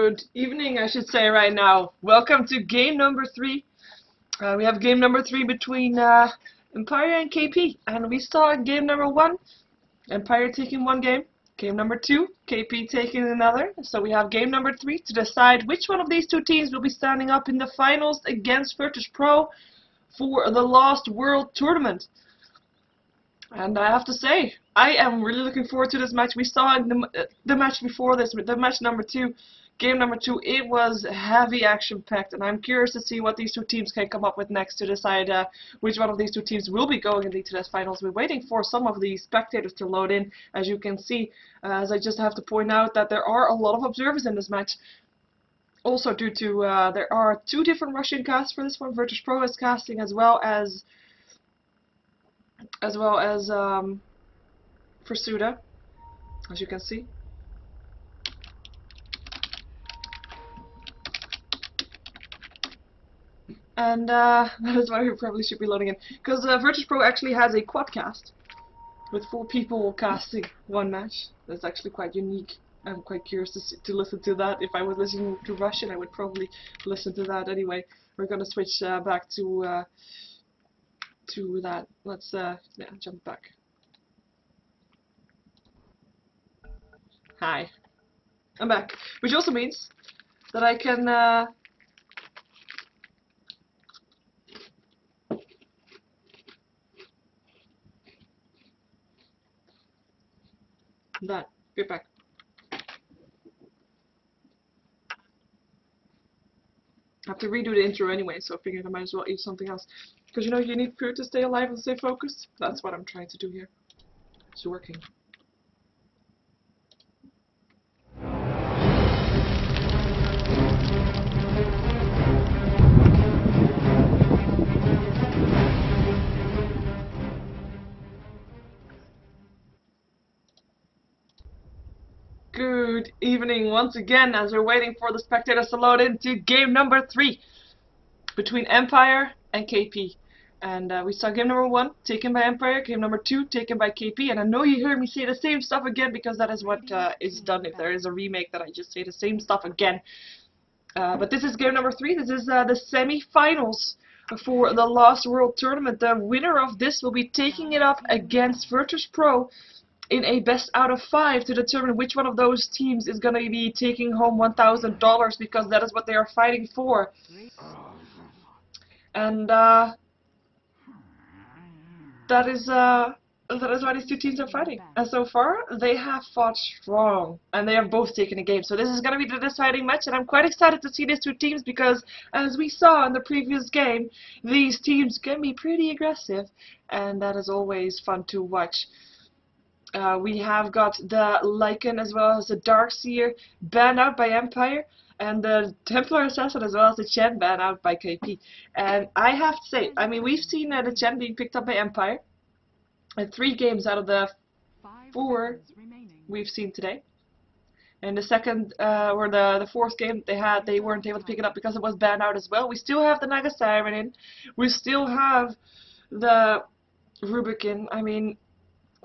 Good evening, I should say right now. Welcome to game number 3. We have game number 3 between Empire and KP. And we saw in game number 1, Empire taking one game. Game number 2, KP taking another. So we have game number 3 to decide which one of these two teams will be standing up in the finals against Virtus.pro for the Lostworld tournament. And I have to say, I am really looking forward to this match. We saw in the match before this, the match number 2, game number 2, it was heavy action-packed, and I'm curious to see what these two teams can come up with next to decide which one of these two teams will be going into the finals. We're waiting for some of the spectators to load in, as you can see, as I just have to point out that there are a lot of observers in this match. Also due to, there are 2 different Russian casts for this one. Virtus.pro is casting as well as Pursuda, as you can see. And that is why we probably should be loading in, because Virtus.pro actually has a quadcast with 4 people casting one match. That's actually quite unique. I'm quite curious to listen to that. If I was listening to Russian, I would probably listen to that anyway. We're gonna switch back to that. Let's jump back. Hi, I'm back, which also means that I can get back. I have to redo the intro anyway, so I figured I might as well eat something else. Because you know, you need food to stay alive and stay focused. That's what I'm trying to do here. It's working. Good evening once again, as we're waiting for the spectators to load into game number 3 between Empire and KP. And we saw game number 1 taken by Empire, game number 2 taken by KP. And I know you hear me say the same stuff again, because that is what is done if there is a remake, that I just say the same stuff again. But this is game number 3. This is the semi-finals for the Lostworld tournament. The winner of this will be taking it up against Virtus.pro in a best out of 5 to determine which one of those teams is going to be taking home $1,000, because that is what they are fighting for. And that is why these two teams are fighting. And so far, they have fought strong, and they have both taken a game. So this is going to be the deciding match, and I'm quite excited to see these two teams, because as we saw in the previous game, these teams can be pretty aggressive, and that is always fun to watch. We have got the Lycan as well as the Darkseer banned out by Empire, and the Templar Assassin as well as the Chen banned out by KP. And I have to say, I mean, we've seen the Chen being picked up by Empire in 3 games out of the 4 we've seen today. And the second, or the 4th game they weren't able to pick it up because it was banned out as well. We still have the Naga Siren in. We still have the Rubik in. I mean,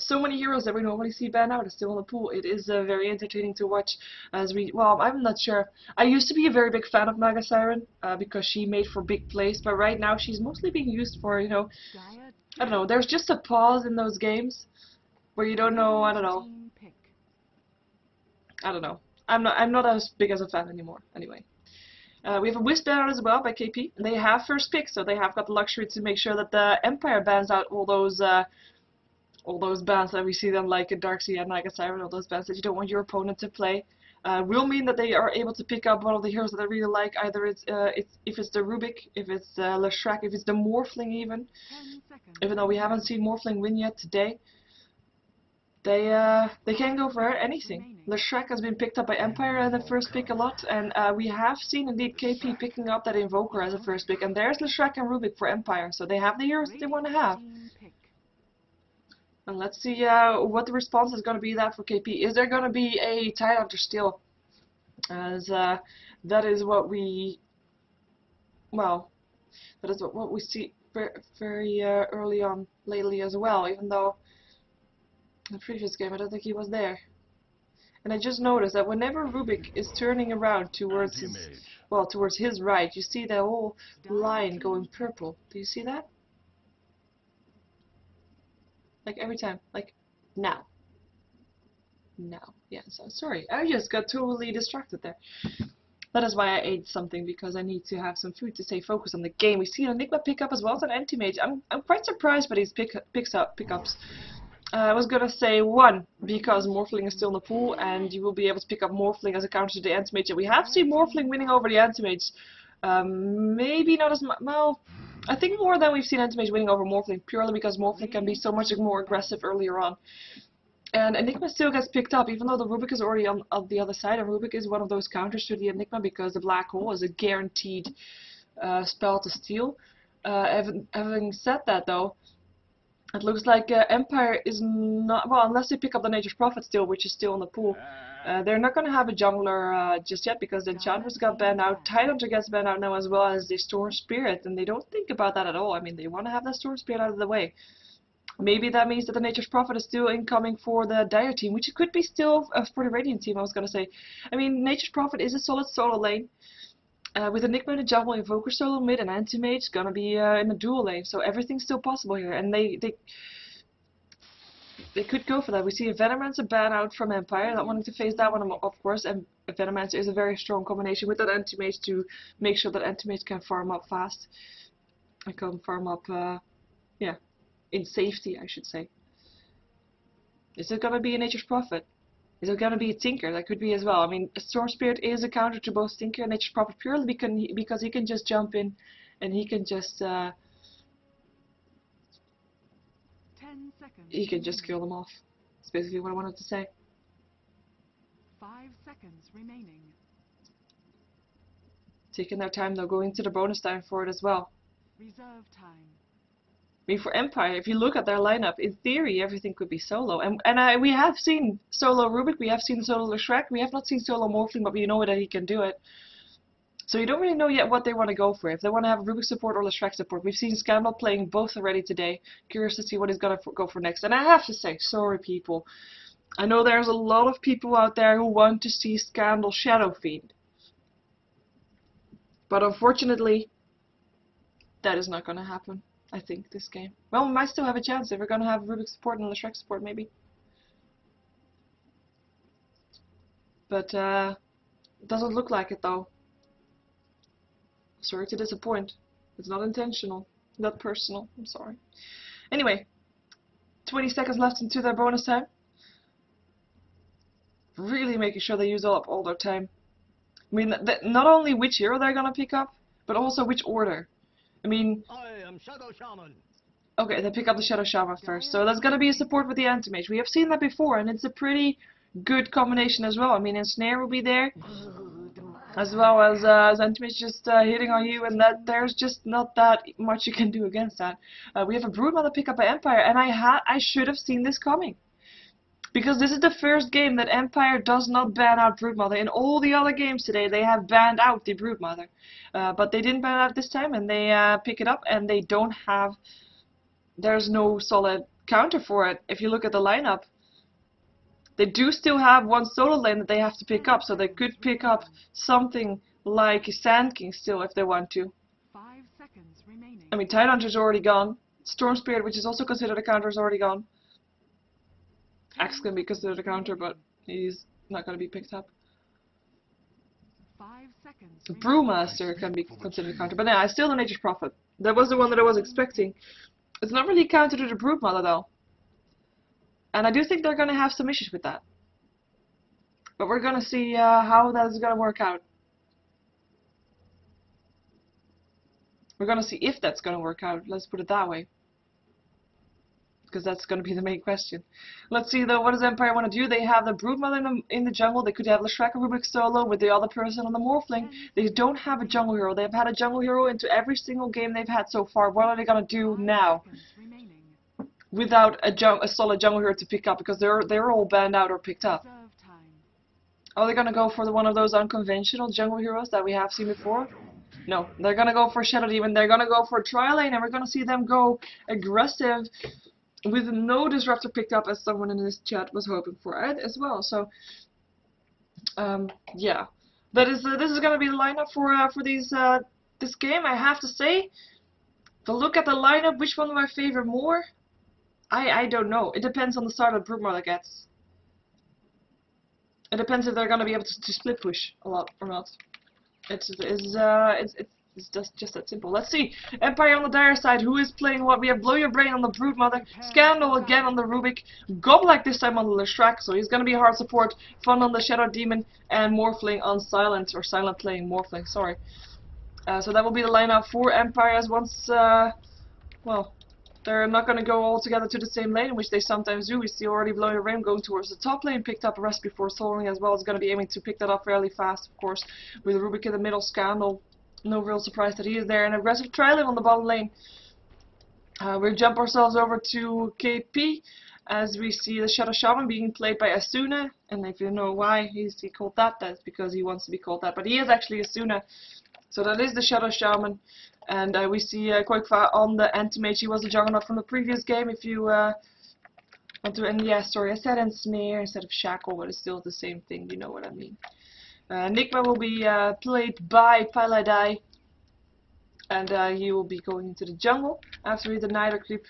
so many heroes that we normally see banned out is still in the pool. It is very entertaining to watch. Well, I'm not sure. I used to be a very big fan of Naga Siren because she made for big plays, but right now she's mostly being used for, you know, I don't know. There's just a pause in those games where you don't know. I don't know. I'm not as big as a fan anymore. Anyway. We have a Wisp ban out as well by KP, and they have first pick, so they have got the luxury to make sure that the Empire bans out all those bans that we see them like in Darkseer and Naga Siren, all those bans that you don't want your opponent to play. Will mean that they are able to pick up one of the heroes that they really like. Either if it's the Rubik, if it's Leshrac, if it's the Morphling even. Even though we haven't seen Morphling win yet today, they can go for anything. Leshrac has been picked up by Empire as a first pick a lot, and we have seen indeed KP picking up that Invoker as a first pick. And there's Leshrac and Rubik for Empire, so they have the heroes that they want to have. And let's see what the response is going to be that for KP. Is there going to be a Tidehunter still? As that is what we, well, that is what we see very early on lately as well. Even though in the previous game I don't think he was there. And I just noticed that whenever Rubik is turning around towards his right, you see the whole line going purple. Do you see that? Like every time, like now. Now. Yeah, so sorry. I just got totally distracted there. That is why I ate something, because I need to have some food to stay focused on the game. We see an Enigma pickup as well as an anti-mage. I'm quite surprised by these pickups. I was gonna say 1, because Morphling is still in the pool, and you will be able to pick up Morphling as a counter to the anti-mage. And we have seen Morphling winning over the anti-mage. Maybe not as much. Well, I think more than we've seen anti-mage winning over Morphling, purely because Morphling can be so much more aggressive earlier on. And Enigma still gets picked up, even though the Rubik is already on the other side. And Rubik is one of those counters to the Enigma, because the black hole is a guaranteed spell to steal. Having said that, though, it looks like Empire is not... Well, unless they pick up the Nature's Prophet still, which is still in the pool. They're not going to have a jungler just yet, because the Enchantress got banned out. Tidehunter gets banned out now, as well as the Storm Spirit. And they don't think about that at all. I mean, they want to have that Storm Spirit out of the way. Maybe that means that the Nature's Prophet is still incoming for the Dire team, which it could be still for the Radiant team, I was going to say. I mean, Nature's Prophet is a solid solo lane. With Enigma in the jungle, Invoker solo mid, and Anti-Mage going to be in the dual lane. So everything's still possible here. And they could go for that. We see a Venomancer ban out from Empire, not wanting to face that one, of course. And Venomancer is a very strong combination with that Anti-Mage to make sure that Anti-Mage can farm up fast. And can farm up, yeah. In safety, I should say. Is it gonna be a Nature's Prophet? Is it gonna be a Tinker? That could be as well. I mean, a Storm Spirit is a counter to both Tinker and Nature's Prophet, purely because he can just jump in and he can just kill them off. That's basically what I wanted to say. 5 seconds remaining. Taking their time though, going to the bonus time for it as well. Reserve time. I mean, for Empire, if you look at their lineup, in theory, everything could be solo. And we have seen solo Rubik, we have seen solo Shrek, we have not seen solo Morphling, but we know that he can do it. So you don't really know yet what they want to go for, if they want to have Rubik support or the Shrek support. We've seen Scandal playing both already today. Curious to see what he's going to go for next. And I have to say, sorry people, I know there's a lot of people out there who want to see Scandal Shadow Fiend. But unfortunately, that is not going to happen. I think, this game. Well, we might still have a chance if we're gonna have Rubik support and the Shrek support, maybe. But, it doesn't look like it, though. Sorry to disappoint. It's not intentional. Not personal. I'm sorry. Anyway, 20 seconds left into their bonus time. Really making sure they use up all their time. I mean, not only which hero they're gonna pick up, but also which order. I mean, Shadow Shaman. Okay, they pick up the Shadow Shaman first, so that's gonna be a support with the Anti-Mage. We have seen that before, and it's a pretty good combination as well. I mean, Ensnare will be there, as well as Anti-Mage just hitting on you, and there's just not that much you can do against that. We have a Broodmother pick up by Empire, and I should have seen this coming. Because this is the first game that Empire does not ban out Broodmother. In all the other games today, they have banned out the Broodmother. But they didn't ban it out this time, and they pick it up, and they don't have... There's no solid counter for it. If you look at the lineup, they do still have one solo lane that they have to pick up, so they could pick up something like Sand King still if they want to. 5 seconds remaining. I mean, Tidehunter's already gone. Storm Spirit, which is also considered a counter, is already gone. Axe can be considered a counter, but he's not going to be picked up. 5 seconds. The Brewmaster can be considered a counter, but yeah, I still the Nature's Prophet. That was the one that I was expecting. It's not really a counter to the Broodmother though. And I do think they're going to have some issues with that. But we're going to see how that is going to work out. We're going to see if that's going to work out, let's put it that way. Because that's going to be the main question. Let's see though, what does Empire want to do? They have the Broodmother in the jungle. They could have the Shrek or Rubik solo with the other person on the Morphling. They don't have a jungle hero. They've had a jungle hero into every single game they've had so far. What are they going to do now? Without a solid jungle hero to pick up, because they're all banned out or picked up. Are they going to go for one of those unconventional jungle heroes that we have seen before? No, they're going to go for Shadow Demon. They're going to go for Tri Lane, and we're going to see them go aggressive with no disruptor picked up, as someone in this chat was hoping for as well. So Yeah, this is gonna be the lineup for this game. I have to say, if I look at the lineup, which one do I favor more? I don't know. It depends on the start of Brood Mother gets. It depends if they're gonna be able to split push a lot or not. It's just that simple. Let's see. Empire on the dire side. Who is playing what? We have Blow Your Brain on the Brood Mother. Scandal again on the Rubik. Goblak this time on the Leshrac. So he's gonna be a hard support. Fun on the Shadow Demon and Morphling on Silent or Silent playing Morphling. Sorry. So that will be the lineup for Empires once. Well, they're not going to go all together to the same lane, which they sometimes do. We see already Blow Your Brain going towards the top lane, picked up a rest before soloing as well. Is going to be aiming to pick that up fairly fast, of course, with Rubik in the middle. Scandal, no real surprise that he is there. An aggressive Trillium on the bottom lane. We'll jump ourselves over to KP as we see the Shadow Shaman being played by Asuna. And if you know why he called that, that's because he wants to be called that. But he is actually Asuna. So that is the Shadow Shaman. And we see Koikva on the Anti-Mage. He was a Juggernaut from the previous game. If you want to, and yeah, sorry, I said Ensnare instead of Shackle, but it's still the same thing. You know what I mean. Nigma will be played by Paladai, and he will be going into the jungle after he denied a creep.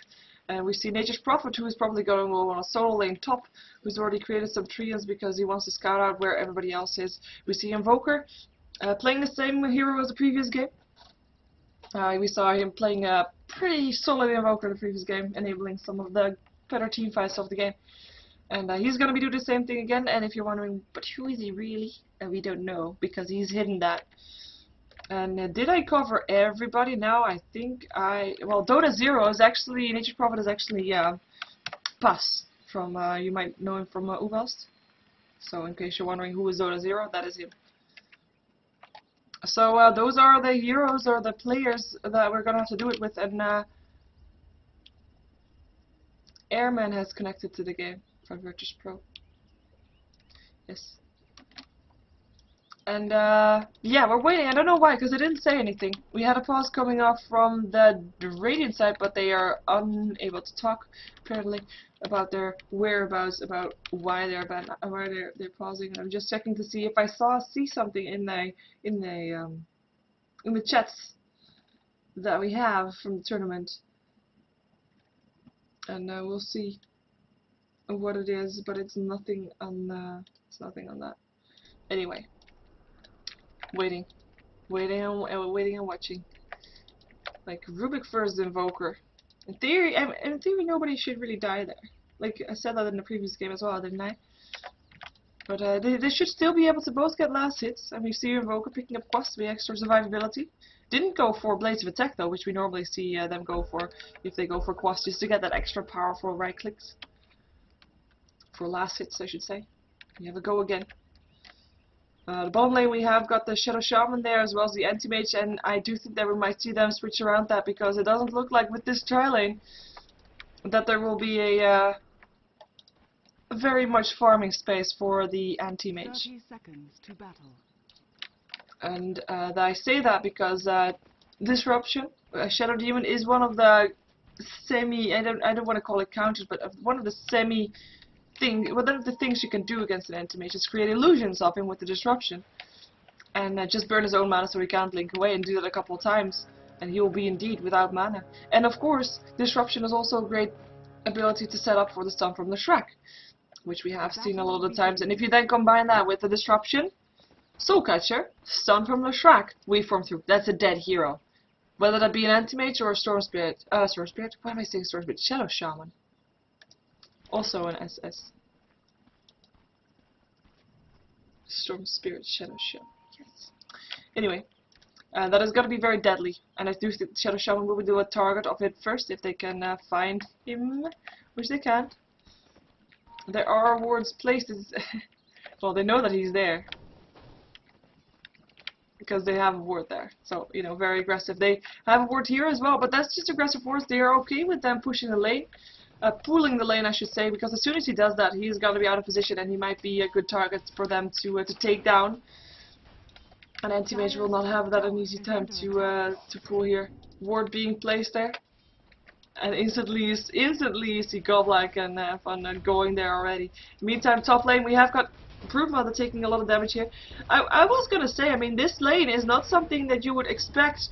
And we see Nature's Prophet, who is probably going to go on a solo lane top, who's already created some trios because he wants to scout out where everybody else is. We see Invoker playing the same hero as the previous game. We saw him playing a pretty solid Invoker in the previous game, enabling some of the better team fights of the game. And he's going to be doing the same thing again, and if you're wondering, but who is he really? We don't know, because he's hidden that. And did I cover everybody now? I think well, Dota Zero is actually, Nature's Prophet is actually Pas, from, you might know him from Uvast. So in case you're wondering who is Dota Zero, that is him. So those are the heroes or the players that we're gonna have to do it with, and Airman has connected to the game from Virtus Pro. Yes. And yeah, we're waiting. I don't know why, because they didn't say anything. We had a pause coming off from the Radiant side, but they are unable to talk apparently about their whereabouts, about why they're pausing. And I'm just checking to see if I see something in the chats that we have from the tournament, and we'll see what it is. But it's nothing on that. Anyway. Waiting and watching. Like Rubik first Invoker. In theory, nobody should really die there. Like I said that in the previous game as well, didn't I? But they should still be able to both get last hits. And we see Invoker picking up quests with extra survivability. Didn't go for Blades of Attack though, which we normally see them go for if they go for quests, just to get that extra powerful right clicks. For last hits, I should say. You have a go again. The bottom lane we have got the Shadow Shaman there as well as the Anti-Mage, and I do think that we might see them switch around that, because it doesn't look like with this tri-lane that there will be a very much farming space for the Anti-Mage. 30 seconds to battle. And I say that because Disruption, Shadow Demon, is one of the semi, I don't want to call it counters, but one of the semi one of the things you can do against an Anti-Mage is create illusions of him with the Disruption. And just burn his own mana so he can't blink away, and do that a couple of times. And he will be indeed without mana. And of course, Disruption is also a great ability to set up for the stun from the Shrek, which we have seen a lot of the times. And if you then combine that with the Disruption, Soul Catcher, stun from the Shrek, waveform through. That's a dead hero. Whether that be an Anti-Mage or a Storm Spirit. Storm Spirit? Why am I saying Storm Spirit? Shadow Shaman. Also an SS. Storm Spirit Shadow Shaman. Yes. Anyway, that is going to be very deadly, and I do think Shadow Shaman will do a target of it first if they can find him, which they can't. There are wards placed. Well, they know that he's there because they have a ward there. So, you know, very aggressive. They have a ward here as well, but that's just aggressive wards. They are okay with them pushing the lane. Pooling the lane, I should say, because as soon as he does that, he's going to be out of position, and he might be a good target for them to take down. An Anti-Mage will not have that an easy time to pull here. Ward being placed there, and instantly you see Goblak and Fun going there already. Meantime, top lane we have got Brute Mother taking a lot of damage here. I was gonna say, I mean, this lane is not something that you would expect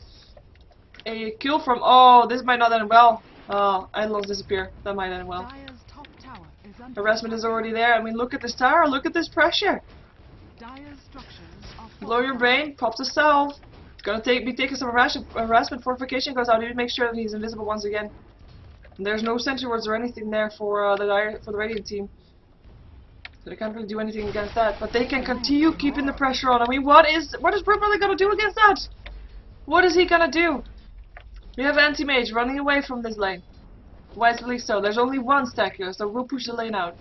a kill from. Oh, this might not end well. Oh, Eidolons disappear. That might end well. Dyer's top tower is under Harassment is attack. already there. I mean, look at this tower. Look at this pressure. Dyer's structures are Blow your brain. Pop the salve. It's gonna be taking some harassment. Fortification goes out. You make sure that he's invisible once again. And there's no sentry wards or anything there for the Radiant team. So they can't really do anything against that. But they can continue keeping the pressure on. I mean, what is Brute Mother gonna do against that? What is he gonna do? We have Anti-Mage running away from this lane. Wisely so. There's only one stack here, so we'll push the lane out.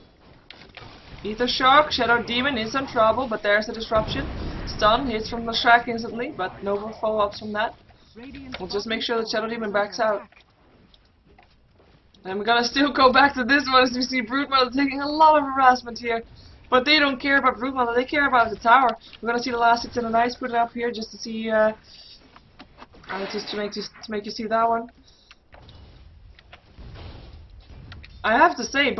Ether Shock, Shadow Demon is in trouble, but there's a disruption. Stun hits from the Shack instantly, but no follow-ups from that. We'll just make sure that Shadow Demon backs out. And we're gonna still go back to this one as we see Brute Mother taking a lot of harassment here. But they don't care about Brute Mother, they care about the tower. We're gonna see the last 6 in the ice put it up here just to see just to make you see that one. I have to say,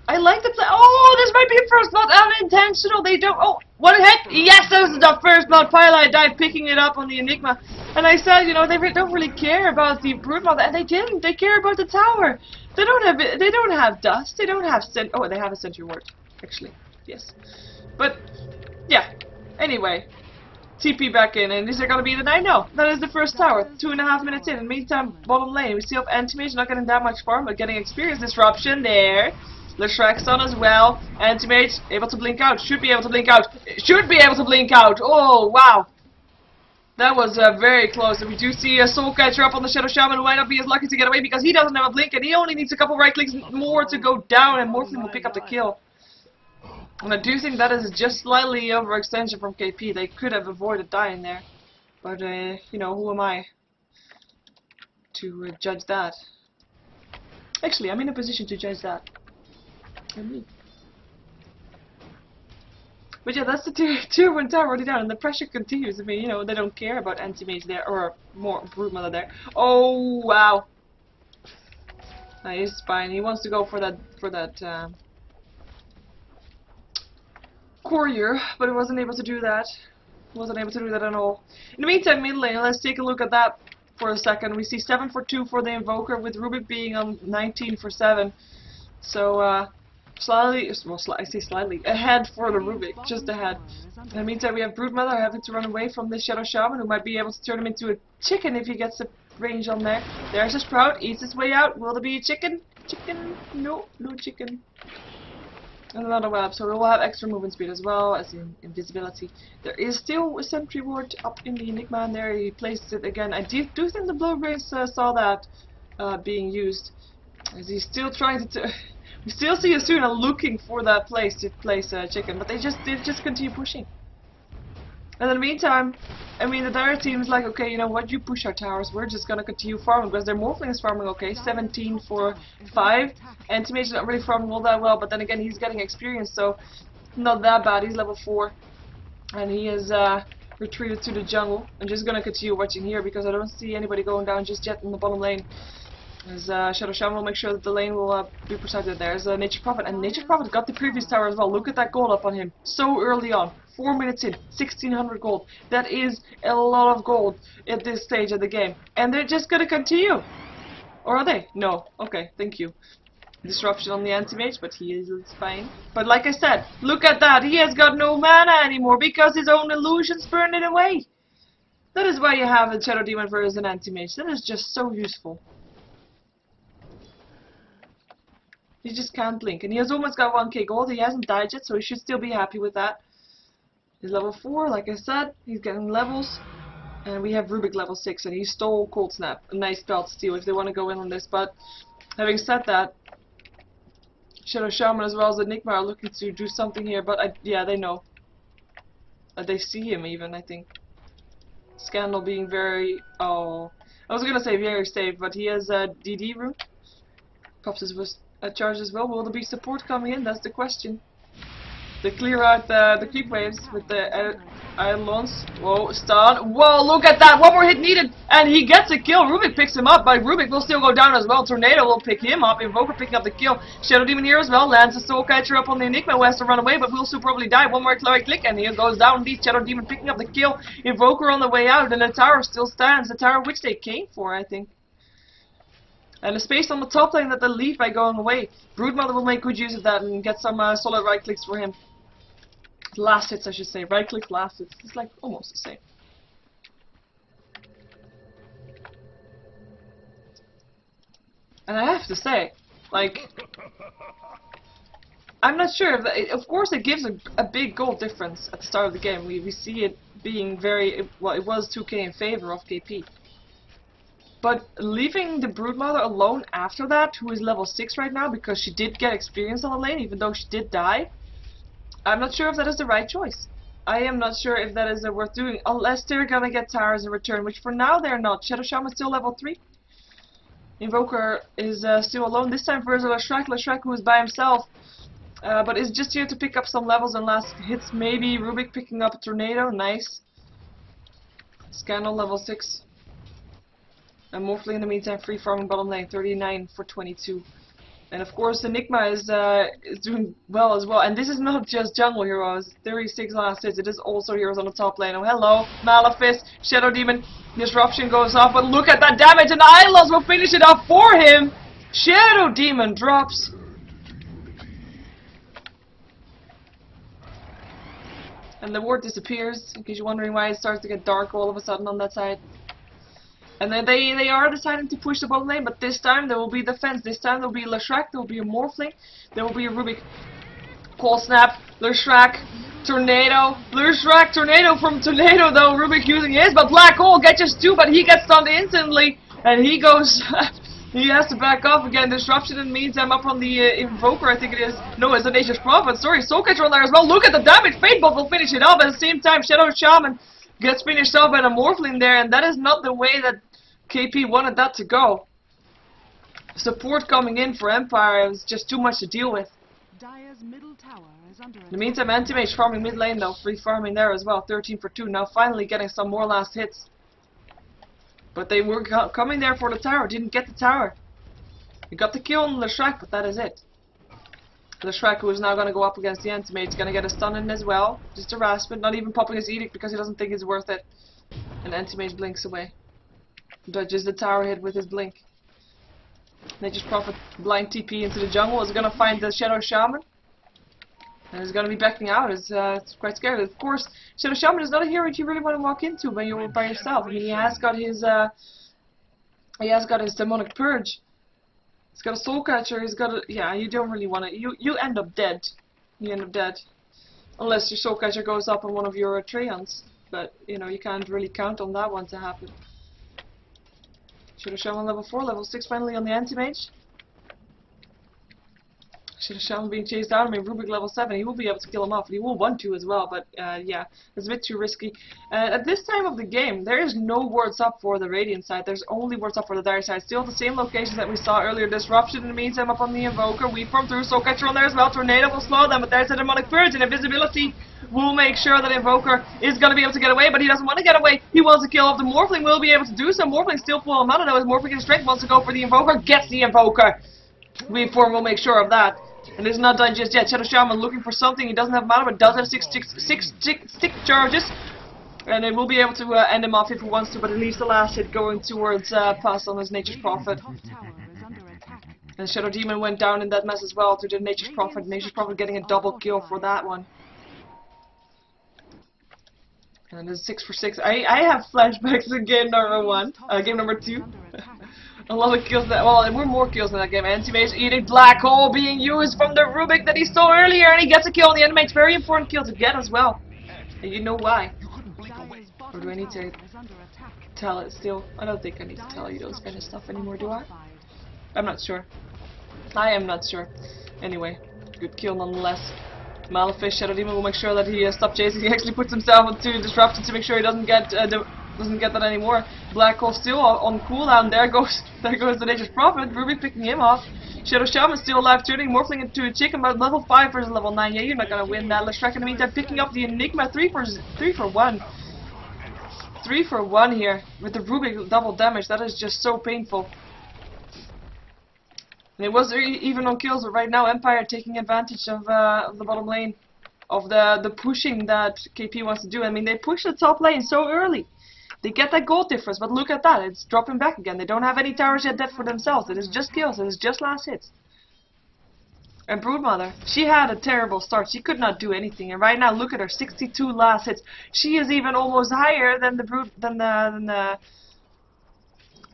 I like the play. Oh, this might be a first blood unintentional. They don't. Oh, what a hit! Yes, this is the first blood. Pilot dive picking it up on the Enigma. And I said, you know, they don't really care about the Brute Mother, and they didn't. They care about the tower. They don't have. They don't have dust. They don't have Oh, they have a sentry ward, actually. Yes, but yeah. Anyway. TP back in, and is there gonna be the 9? No, that is the first tower. 2.5 minutes in. In the meantime, bottom lane, we still have Anti-Mage not getting that much farm, but getting experience disruption there. Leshrek's on as well. Anti-Mage able to blink out. Should be able to blink out. Should be able to blink out. Oh wow, that was very close. And we do see a Soul Catcher up on the Shadow Shaman, who might not be as lucky to get away because he doesn't have a blink, and he only needs a couple right clicks more to go down, and Morphling will pick up the kill. And I do think that is just slightly overextension from KP. They could have avoided dying there. But, you know, who am I to judge that? Actually, I'm in a position to judge that. But yeah, that's the tier 1 tower already down, and the pressure continues. I mean, you know, they don't care about Anti-Mage there, or more Brute Mother there. Oh, wow. He's fine. He wants to go for that courier, but he wasn't able to do that. Wasn't able to do that at all. In the meantime, mid lane, let's take a look at that for a second. We see 7 for 2 for the Invoker, with Rubik being on 19 for 7. So, slightly, well, I say slightly, ahead for the Rubik, just ahead. In the meantime, we have Brute Mother having to run away from this Shadow Shaman, who might be able to turn him into a chicken if he gets the range on there. There's a Sprout, eats his way out. Will there be a chicken? Chicken? No, no chicken. And another web, so we will have extra movement speed as well as in invisibility. There is still a sentry ward up in the Enigma, and there he places it again. I do think the Blowbrains saw that being used, as he's still trying to. We still see Asuna looking for that place to place chicken, but they just continue pushing. And in the meantime, I mean, the Dire team is like, okay, you know what, you push our towers, we're just gonna continue farming, because their Morphling is farming okay, 17 for 5. Anti-Mage is not really farming all that well, but then again, he's getting experience, so not that bad. He's level 4, and he is retreated to the jungle. I'm just gonna continue watching here, because I don't see anybody going down just yet in the bottom lane. As Shadow Shaman will make sure that the lane will be protected. There's Nature Prophet, and Nature Prophet got the previous tower as well. Look at that gold up on him, so early on. 4 minutes in, 1600 gold. That is a lot of gold at this stage of the game. And they're just gonna continue. Or are they? No. Okay, thank you. Disruption on the Anti-Mage, but he is fine. But like I said, look at that. He has got no mana anymore because his own illusions burn it away. That is why you have a Shadow Demon versus an Anti-Mage. That is just so useful. He just can't blink. And he has almost got 1k gold. He hasn't died yet, so he should still be happy with that. He's level 4, like I said. He's getting levels. And we have Rubik level 6, and he stole Cold Snap. A nice spell to steal if they want to go in on this. But having said that, Shadow Shaman as well as Enigma are looking to do something here. But yeah, they know. They see him even, I think. Scandal being very... Oh, I was going to say very safe, but he has a DD room. Pops his charge as well. Will there be support coming in? That's the question. They clear out the creep waves with the Iron-Lons. Whoa, stun. Whoa, look at that. One more hit needed. And he gets a kill. Rubik picks him up, but Rubik will still go down as well. Tornado will pick him up. Invoker picking up the kill. Shadow Demon here as well. Lands a Soul Catcher up on the Enigma. Who has to run away, but will still probably die. One more click, and he goes down. Indeed, Shadow Demon picking up the kill. Invoker on the way out, and the tower still stands. The tower which they came for, I think. And the space on the top lane that they leave by going away. Broodmother will make good use of that and get some solid right clicks for him. Last hits, I should say. Right click, last hits. It's like almost the same. And I have to say, like, I'm not sure. Of course, it gives a big goal difference at the start of the game. We see it being very, well, it was 2k in favor of KP. But leaving the Broodmother alone after that, who is level 6 right now, because she did get experience on the lane, even though she did die, I'm not sure if that is the right choice. I am not sure if that is worth doing, unless they're gonna get towers in return, which for now they're not. Shadow Shaman is still level 3. Invoker is still alone, this time versus Leshrac, who is by himself, but is just here to pick up some levels and last hits. Maybe Rubik picking up a Tornado, nice. Scandal level 6. And Morphling in the meantime free farming bottom lane, 39 for 22. And of course Enigma is doing well as well. And this is not just jungle heroes, 36 last hits, it is also heroes on the top lane. Oh hello, Malefice, Shadow Demon, Disruption goes off, but look at that damage, and Islos will finish it off for him! Shadow Demon drops. And the ward disappears, in case you're wondering why it starts to get dark all of a sudden on that side. And then they are deciding to push the bottom lane, but this time there will be defense. This time there will be Leshrac, there will be a Morphling, there will be a Rubik. Cold Snap, Leshrac, Tornado, Leshrac, Tornado from Tornado though, Rubik using his, but Black Hole catches 2, but he gets stunned instantly, and he goes, he has to back off again. Disruption in the meantime up on the Invoker, I think it is. No, it's the Nature's Prophet, sorry, Soul Catcher on there as well. Look at the damage, Fatebolt will finish it up, at the same time Shadow Shaman gets finished off by a Morphling there, and that is not the way that KP wanted that to go. Support coming in for Empire was just too much to deal with. Dire's middle tower is under In the meantime, Anti-Mage farming mid lane though, free farming there as well, 13 for 2, now finally getting some more last hits. But they were coming there for the tower, didn't get the tower. He got the kill on Leshrac, but that is it. Leshrac, who is now going to go up against the Anti-Mage, is going to get a stun in as well. Just a harassment, not even popping his Edict because he doesn't think it's worth it. And Anti-Mage blinks away. Dodges the tower hit with his blink. Nature's Prophet blind TP into the jungle. Is going to find the Shadow Shaman. And is going to be backing out. It's quite scary. Of course, Shadow Shaman is not a hero you really want to walk into when you're by yourself. I mean, he has got his Demonic Purge. He's got a Soul Catcher, he's got a... Yeah, you don't really want to... You end up dead. You end up dead. Unless your Soul Catcher goes up on one of your Treants. But, you know, you can't really count on that one to happen. Shadow Shaman level 4, level 6 finally on the Anti-Mage. Shadow Shaman being chased down. I mean, Rubik level 7, he will be able to kill him off. He will want to as well, but yeah, it's a bit too risky. At this time of the game, there is no words up for the Radiant side. There's only words up for the Dire side. Still the same locations that we saw earlier. Disruption in the meantime up on the Invoker. Weave from through, Soul Catcher on there as well. Tornado will slow them, but there's a Demonic Purge, and Invisibility will make sure that Invoker is going to be able to get away, but he doesn't want to get away. He wants to kill off the Morphling, will be able to do so. Morphling still full of mana though. His Morphling in strength wants to go for the Invoker, gets the Invoker. Weave form will make sure of that. And it's not done just yet. Shadow Shaman looking for something. He doesn't have mana, but does have six stick charges. And it will be able to end him off if he wants to, but it leaves the last hit going towards pass on his Nature's Prophet. And Shadow Demon went down in that mess as well to the Nature's Prophet. Nature's Prophet getting a double kill for that one. And it's 6 for 6. I have flashbacks to game number 2. A lot of kills that, well, there were more kills in that game. Anti-Mage eating Black Hole being used from the Rubik that he stole earlier, and he gets a kill on the Anti-Mage. Very important kill to get as well. And you know why. Or do I need to tell it still? I don't think I need to tell you those kind of stuff anymore, do I? I'm not sure. I am not sure. Anyway, good kill nonetheless. Malefice, Shadow Demon will make sure that he stops chasing. He actually puts himself into Disruption to make sure he doesn't get that anymore. Black Hole still on cooldown. There goes the Nature's Prophet. Ruby picking him off. Shadow Shaman still alive, turning Morphling into a chicken, but level 5 versus level 9. Yeah, you're not gonna win that. Leshrac in the meantime picking up the Enigma 3 for 1. 3 for 1 here with the Rubik double damage. That is just so painful. And it was even on kills, but right now Empire taking advantage of the bottom lane, of the pushing that KP wants to do. I mean, they push the top lane so early. They get that gold difference, but look at that, it's dropping back again. They don't have any towers yet dead for themselves. It is just kills, it is just last hits. And Broodmother, she had a terrible start. She could not do anything. And right now, look at her, 62 last hits. She is even almost higher than the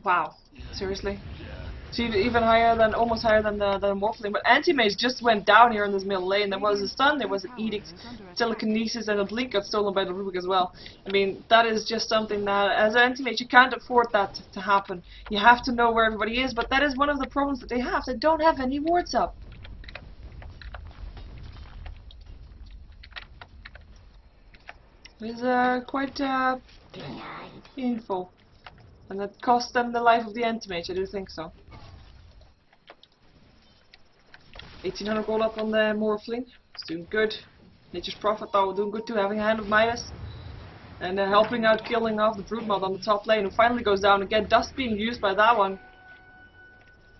wow, seriously. She's even higher than, almost higher than the Morphling. But Anti-Mage just went down here in this middle lane. There was a stun, there was an Edict, Telekinesis, and a Blink got stolen by the Rubik as well. I mean, that is just something that, as an Anti-Mage, you can't afford that to happen. You have to know where everybody is, but that is one of the problems that they have. They don't have any wards up. It is quite painful. And that cost them the life of the Anti-Mage, I do think so. 1800 gold up on the Morphling. It's doing good. Nature's Prophet though doing good too, having a Hand of Midas. And helping out killing off the Broodmother on the top lane, who finally goes down again. Dust being used by that one.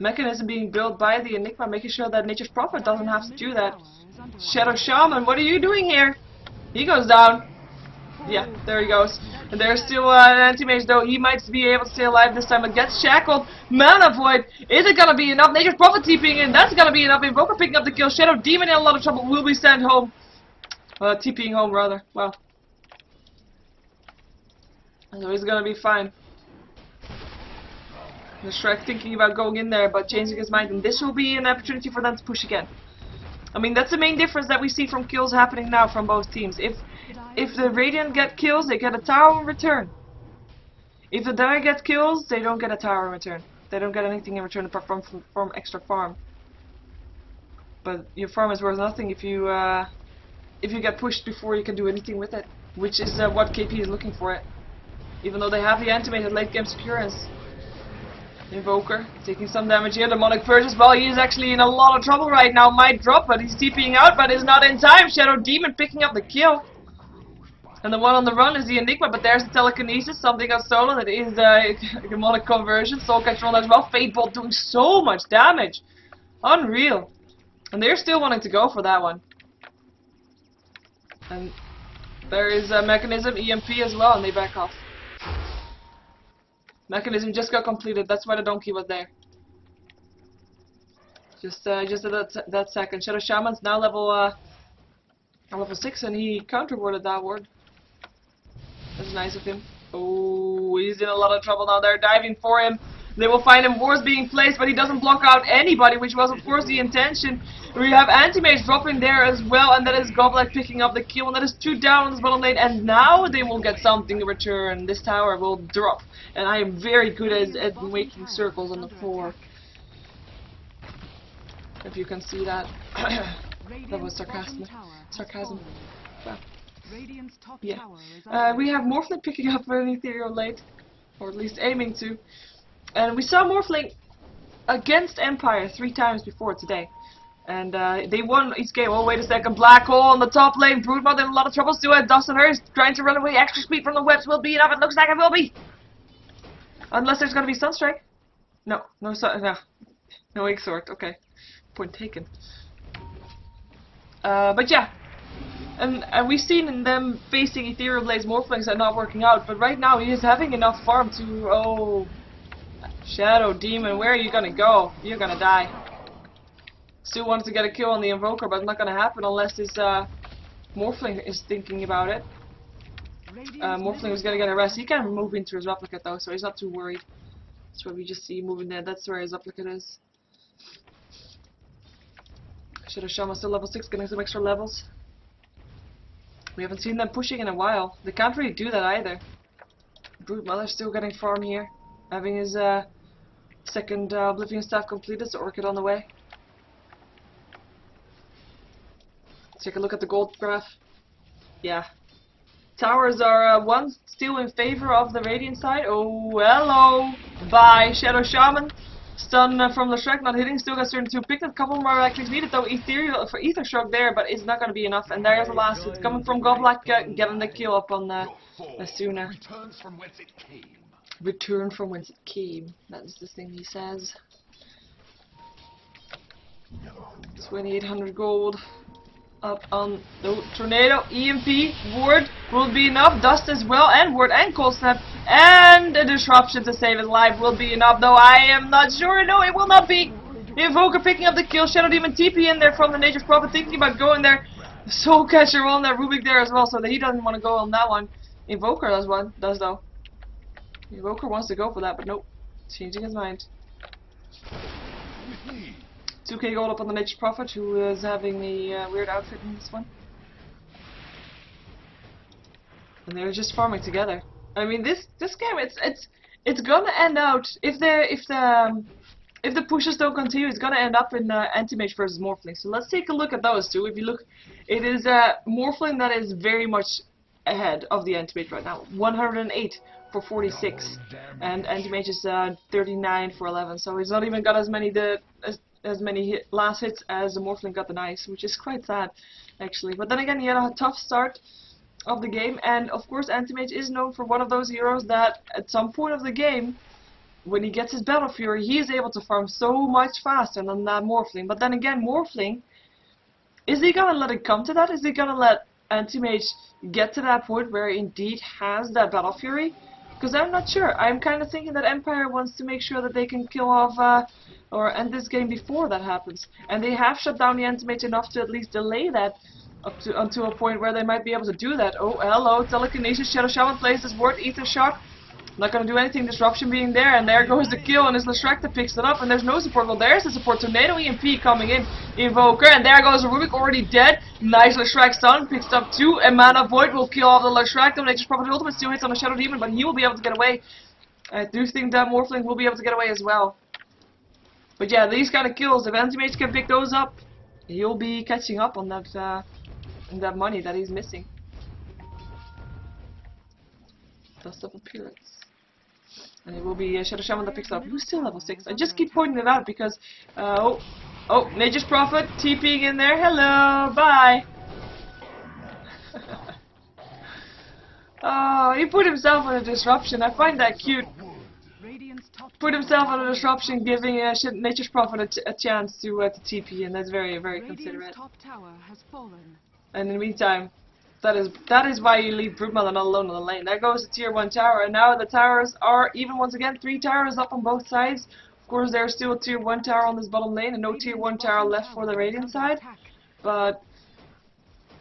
Mechanism being built by the Enigma, making sure that Nature's Prophet doesn't have to do that. Shadow Shaman, what are you doing here? He goes down. Yeah, there he goes. And there's still an Anti-Mage though. He might be able to stay alive this time, but gets shackled. Mana Void. Is it gonna be enough? Nature's Prophet TPing in. That's gonna be enough. Invoker picking up the kill. Shadow Demon in a lot of trouble. Will be sent home. TPing home rather. Well. So he's gonna be fine. The Shrek thinking about going in there, but changing his mind. And this will be an opportunity for them to push again. I mean, that's the main difference that we see from kills happening now from both teams. If the Radiant get kills, they get a tower in return. If the Dire get kills, they don't get a tower in return. They don't get anything in return apart from extra farm. But your farm is worth nothing if you get pushed before you can do anything with it. Which is what KP is looking for it. Even though they have the animated late game securance. Invoker taking some damage here. Demonic Purge as well. He is actually in a lot of trouble right now. Might drop, but he's TPing out, but is not in time. Shadow Demon picking up the kill. And the one on the run is the Enigma, but there's the Telekinesis. Something got stolen. It is the Demonic Conversion. Soul Catcher on as well. Fate Bolt doing so much damage. Unreal. And they're still wanting to go for that one. And there is a Mechanism, EMP as well, and they back off. Mechanism just got completed. That's why the donkey was there. Just at that second. Shadow Shaman's now level 6, and he counter-worded that word. That's nice of him. Oh, he's in a lot of trouble now. They're diving for him. They will find him wards being placed, but he doesn't block out anybody, which was of course the intention. We have Anti-Mage dropping there as well, and that is Goblet picking up the kill, and that is 2 down on this bottom lane, and now they will get something in return. This tower will drop, and I am very good at making circles on the floor. If you can see that. That was sarcasm. Well, yeah. We have Morphling picking up an Ethereal late, or at least aiming to. And we saw Morphling against Empire 3 times before today. And they won each game. Oh, wait a second. Black Hole on the top lane. Broodmother in a lot of trouble. Still had Dust on her. He's trying to run away. Extra speed from the webs will be enough. It looks like it will be. Unless there's going to be Sunstrike. No. No Exort. Okay. Point taken. But yeah. And we've seen them facing Ethereal Blaze Morphlings and not working out. But right now he is having enough farm to... Oh... Shadow Demon, where are you gonna go? You're gonna die. Still wanted to get a kill on the Invoker, but it's not gonna happen unless this Morphling is thinking about it. Morphling is gonna get a rest. He can move into his replicate though, so he's not too worried. That's what we just see moving there. That's where his replicate is. Shadow Shaman still level 6, getting some extra levels. We haven't seen them pushing in a while. They can't really do that either. Broodmother still getting farm here. Having his second Oblivion staff completed, so Orchid on the way. Let's take a look at the gold graph. Yeah. Towers are still in favor of the Radiant side. Oh, hello! Bye, Shadow Shaman. Stun from the Shrek not hitting, still got certain 2 picked. A couple more right clicks needed though. Ethereal for Ether Shock there, but it's not gonna be enough. And there's the last hit coming from Goblak, getting the kill up on Asuna. Returns from whence it came. Return from whence it came. That's the thing he says. 2800 gold. Up on the Tornado, EMP, Ward will be enough, Dust as well, and Ward and Cold Snap, and the Disruption to save his life will be enough, though I am not sure, no it will not be. Invoker picking up the kill, Shadow Demon TP in there from the Nature's Prophet, thinking about going there. Soul Catcher on that Rubik there as well, so that he doesn't want to go on that one. Invoker does though. Invoker wants to go for that, but nope, changing his mind. 2k gold up on the Nature's Prophet, who is having a weird outfit in this one. And they're just farming together. I mean, this game, it's gonna end out if the pushes don't continue, it's gonna end up in Anti-Mage versus Morphling. So let's take a look at those two. If you look, it is Morphling that is very much ahead of the Anti-Mage right now. 108 for 46, and Anti-Mage is 39 for 11. So he's not even got as many last hits as the Morphling got the nice, which is quite sad, actually. But then again, he had a tough start of the game, and of course Anti-Mage is known for one of those heroes that at some point of the game, when he gets his Battle Fury, he is able to farm so much faster than that Morphling. But then again, Morphling, is he gonna let it come to that? Is he gonna let Anti-Mage get to that point where he indeed has that Battle Fury? Because I'm not sure. I'm kind of thinking that Empire wants to make sure that they can kill off or end this game before that happens. And they have shut down the Anti-Mage enough to at least delay that until a point where they might be able to do that. Oh, hello, Telekinesis, Shadow Shaman plays this word, Ether Shock. Not gonna do anything, Disruption being there, and there goes the kill, and it's Leshrac that picks it up, and there's no support. Well, there's the support, Tornado EMP coming in, Invoker, and there goes the Rubik, already dead. Nice Leshrac stun, picks up 2, and Mana Void will kill off the Leshrac. The Nature's Prophet Ultimate still hits on the Shadow Demon, but he will be able to get away. I do think that Morphling will be able to get away as well. But yeah, these kind of kills, if Anti-Mage can pick those up, he'll be catching up on that money that he's missing. Dust of Appearance. And it will be Shadow Shaman that picks up. Who's still level 6? I just keep pointing it out because oh, Nature's Prophet TPing in there. Hello, bye. Oh, he put himself on a disruption. I find that cute. Put himself on a disruption, giving Nature's Prophet a chance to TP, and that's very, very considerate. And in the meantime, that is why you leave Broodmother not alone on the lane. There goes the tier 1 tower, and now the towers are even once again. 3 towers up on both sides. Of course, there's still a tier 1 tower on this bottom lane, and no tier 1 tower left for the Radiant side. But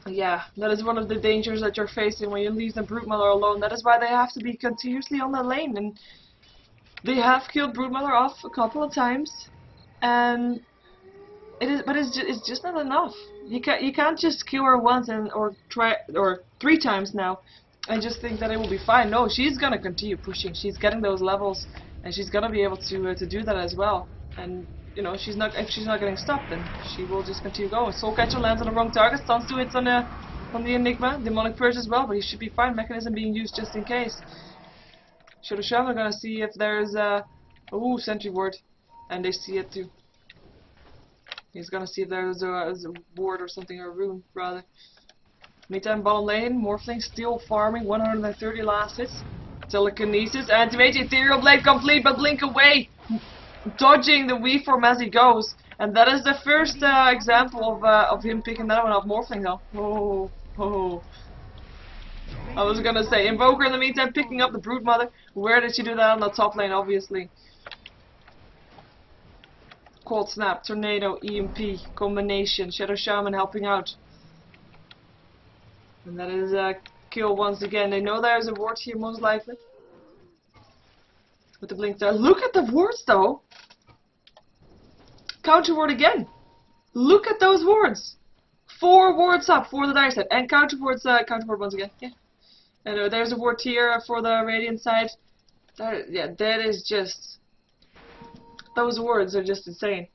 yeah, that is one of the dangers that you're facing when you leave the Broodmother alone. That is why they have to be continuously on the lane, and they have killed Broodmother off a couple of times, and it's just not enough. You can't just kill her once or 3 times now and just think that it will be fine. No, she's gonna continue pushing. She's getting those levels, and she's gonna be able to do that as well. And you know, if she's not getting stopped, then she will just continue going. Soul Catcher lands on the wrong target. Stun still hits on the Enigma. Demonic Purge as well, but he should be fine. Mechanism being used just in case. Shadow Shaman are gonna see if there's a Sentry Ward, and they see it too. He's gonna see if there's a ward or something, or a rune, rather. Meantime, bottom lane, Morphling still farming, 130 last hits. Telekinesis, Anti-Mage, Ethereal Blade complete, but blink away! Dodging the weave form as he goes. And that is the first example of him picking that one up. Morphling though. Oh. I was gonna say, Invoker in the meantime picking up the Broodmother. Where did she do that? On the top lane, obviously. Cold Snap, Tornado, EMP, combination, Shadow Shaman helping out. And that is a kill once again. They know there's a ward here most likely. With the blink there. Look at the wards though! Counter ward again! Look at those wards! 4 wards up for the Dire side. And counter ward once again. Yeah. And there's a ward here for the Radiant side. That is just... Those wards are just insane.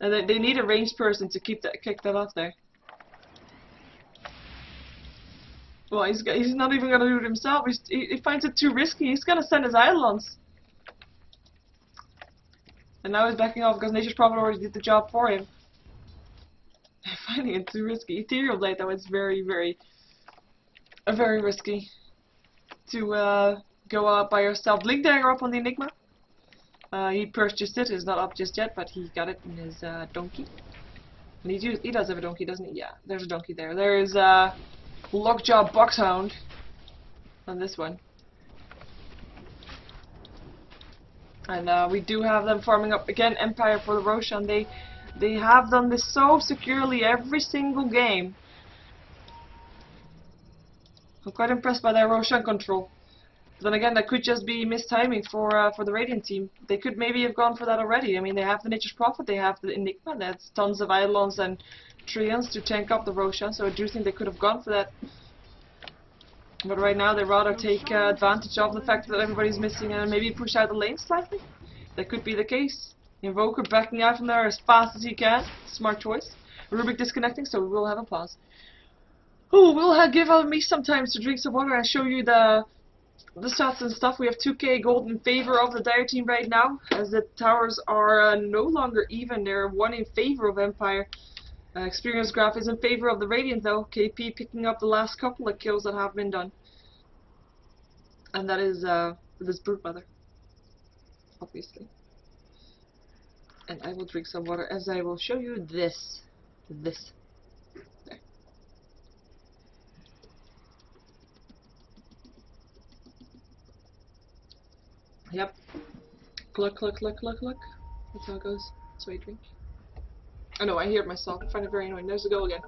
And they need a ranged person to kick that off there. Well, he's not even gonna do it himself. He finds it too risky. He's gonna send his Eidolons. And now he's backing off because Nature's Prophet already did the job for him. I'm finding it too risky. Ethereal Blade though, it's very risky to go out by yourself. Blink Dagger up on the Enigma. He purchased it. It's not up just yet, but he got it in his donkey. And he does have a donkey, doesn't he? Yeah, there's a donkey there. There's Lockjaw Boxhound on this one. And we do have them farming up again Empire for the Roshan. They have done this so securely every single game. I'm quite impressed by their Roshan control. But then again, that could just be mistiming for the Radiant team. They could maybe have gone for that already. I mean, they have the Nature's Prophet, they have the Enigma, that's tons of Eidolons and Treants to tank up the Roshan, so I do think they could have gone for that. But right now, they rather take advantage of the fact that everybody's missing and maybe push out the lane slightly. That could be the case. Invoker backing out from there as fast as he can. Smart choice. Rubik disconnecting, so we will have a pause. Oh, we'll give me some time to drink some water and show you the stats and stuff. We have 2k gold in favor of the Dire team right now, as the towers are no longer even. They're 1 in favor of Empire. Experience graph is in favor of the Radiant though. KP picking up the last couple of kills that have been done. And that is this Broodmother, obviously. And I will drink some water as I will show you this. There. Yep. Cluck, cluck, cluck, cluck, cluck. That's how it goes. That's what I drink. I know, I hear it myself. I find it very annoying. There's the goal again.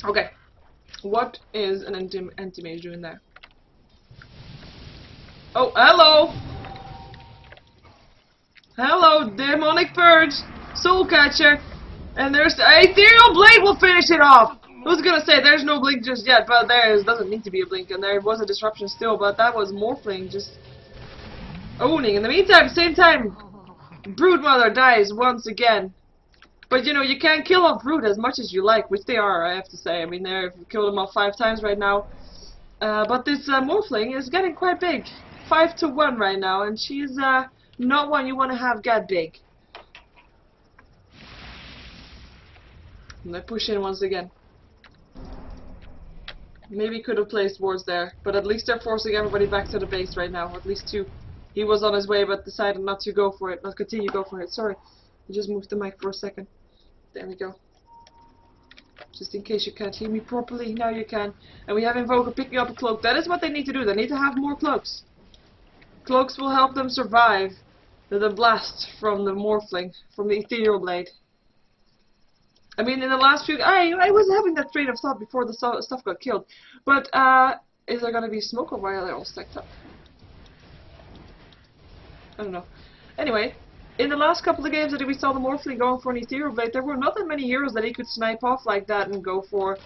Okay. What is an anti-mage doing there? Oh, hello! Hello, demonic purge, soul catcher, and there's the ethereal blade will finish it off. I was gonna say there's no blink just yet, but there doesn't need to be a blink, and there was a disruption still, but that was Morphling just owning. In the meantime, same time, Broodmother dies once again. But you know, you can't kill off Brood as much as you like, which they are, I have to say. I mean, they've killed them off 5 times right now. But this Morphling is getting quite big. 5 to 1 right now, and she's not one you want to have get big. And they push in once again. Maybe could have placed wards there, but at least they're forcing everybody back to the base right now. At least 2. He was on his way, but decided not to go for it, not continue to go for it. Sorry, I just moved the mic for a second. There we go. Just in case you can't hear me properly, now you can. And we have Invoker picking up a cloak. That is what they need to do. They need to have more cloaks. Cloaks will help them survive the blast from the Morphling, from the Ethereal Blade. I mean, in the last few... I was having that train of thought before the stuff got killed. But, is there gonna be smoke, or why are they all stacked up? I don't know. Anyway, in the last couple of games that we saw the Morphling going for an Ethereal Blade, there were not that many heroes that he could snipe off like that and go for,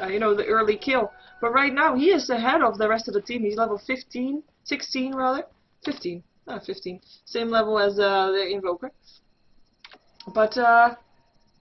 you know, the early kill. But right now, he is ahead of the rest of the team. He's level 15, 16 rather. 15. 15. Same level as the Invoker. But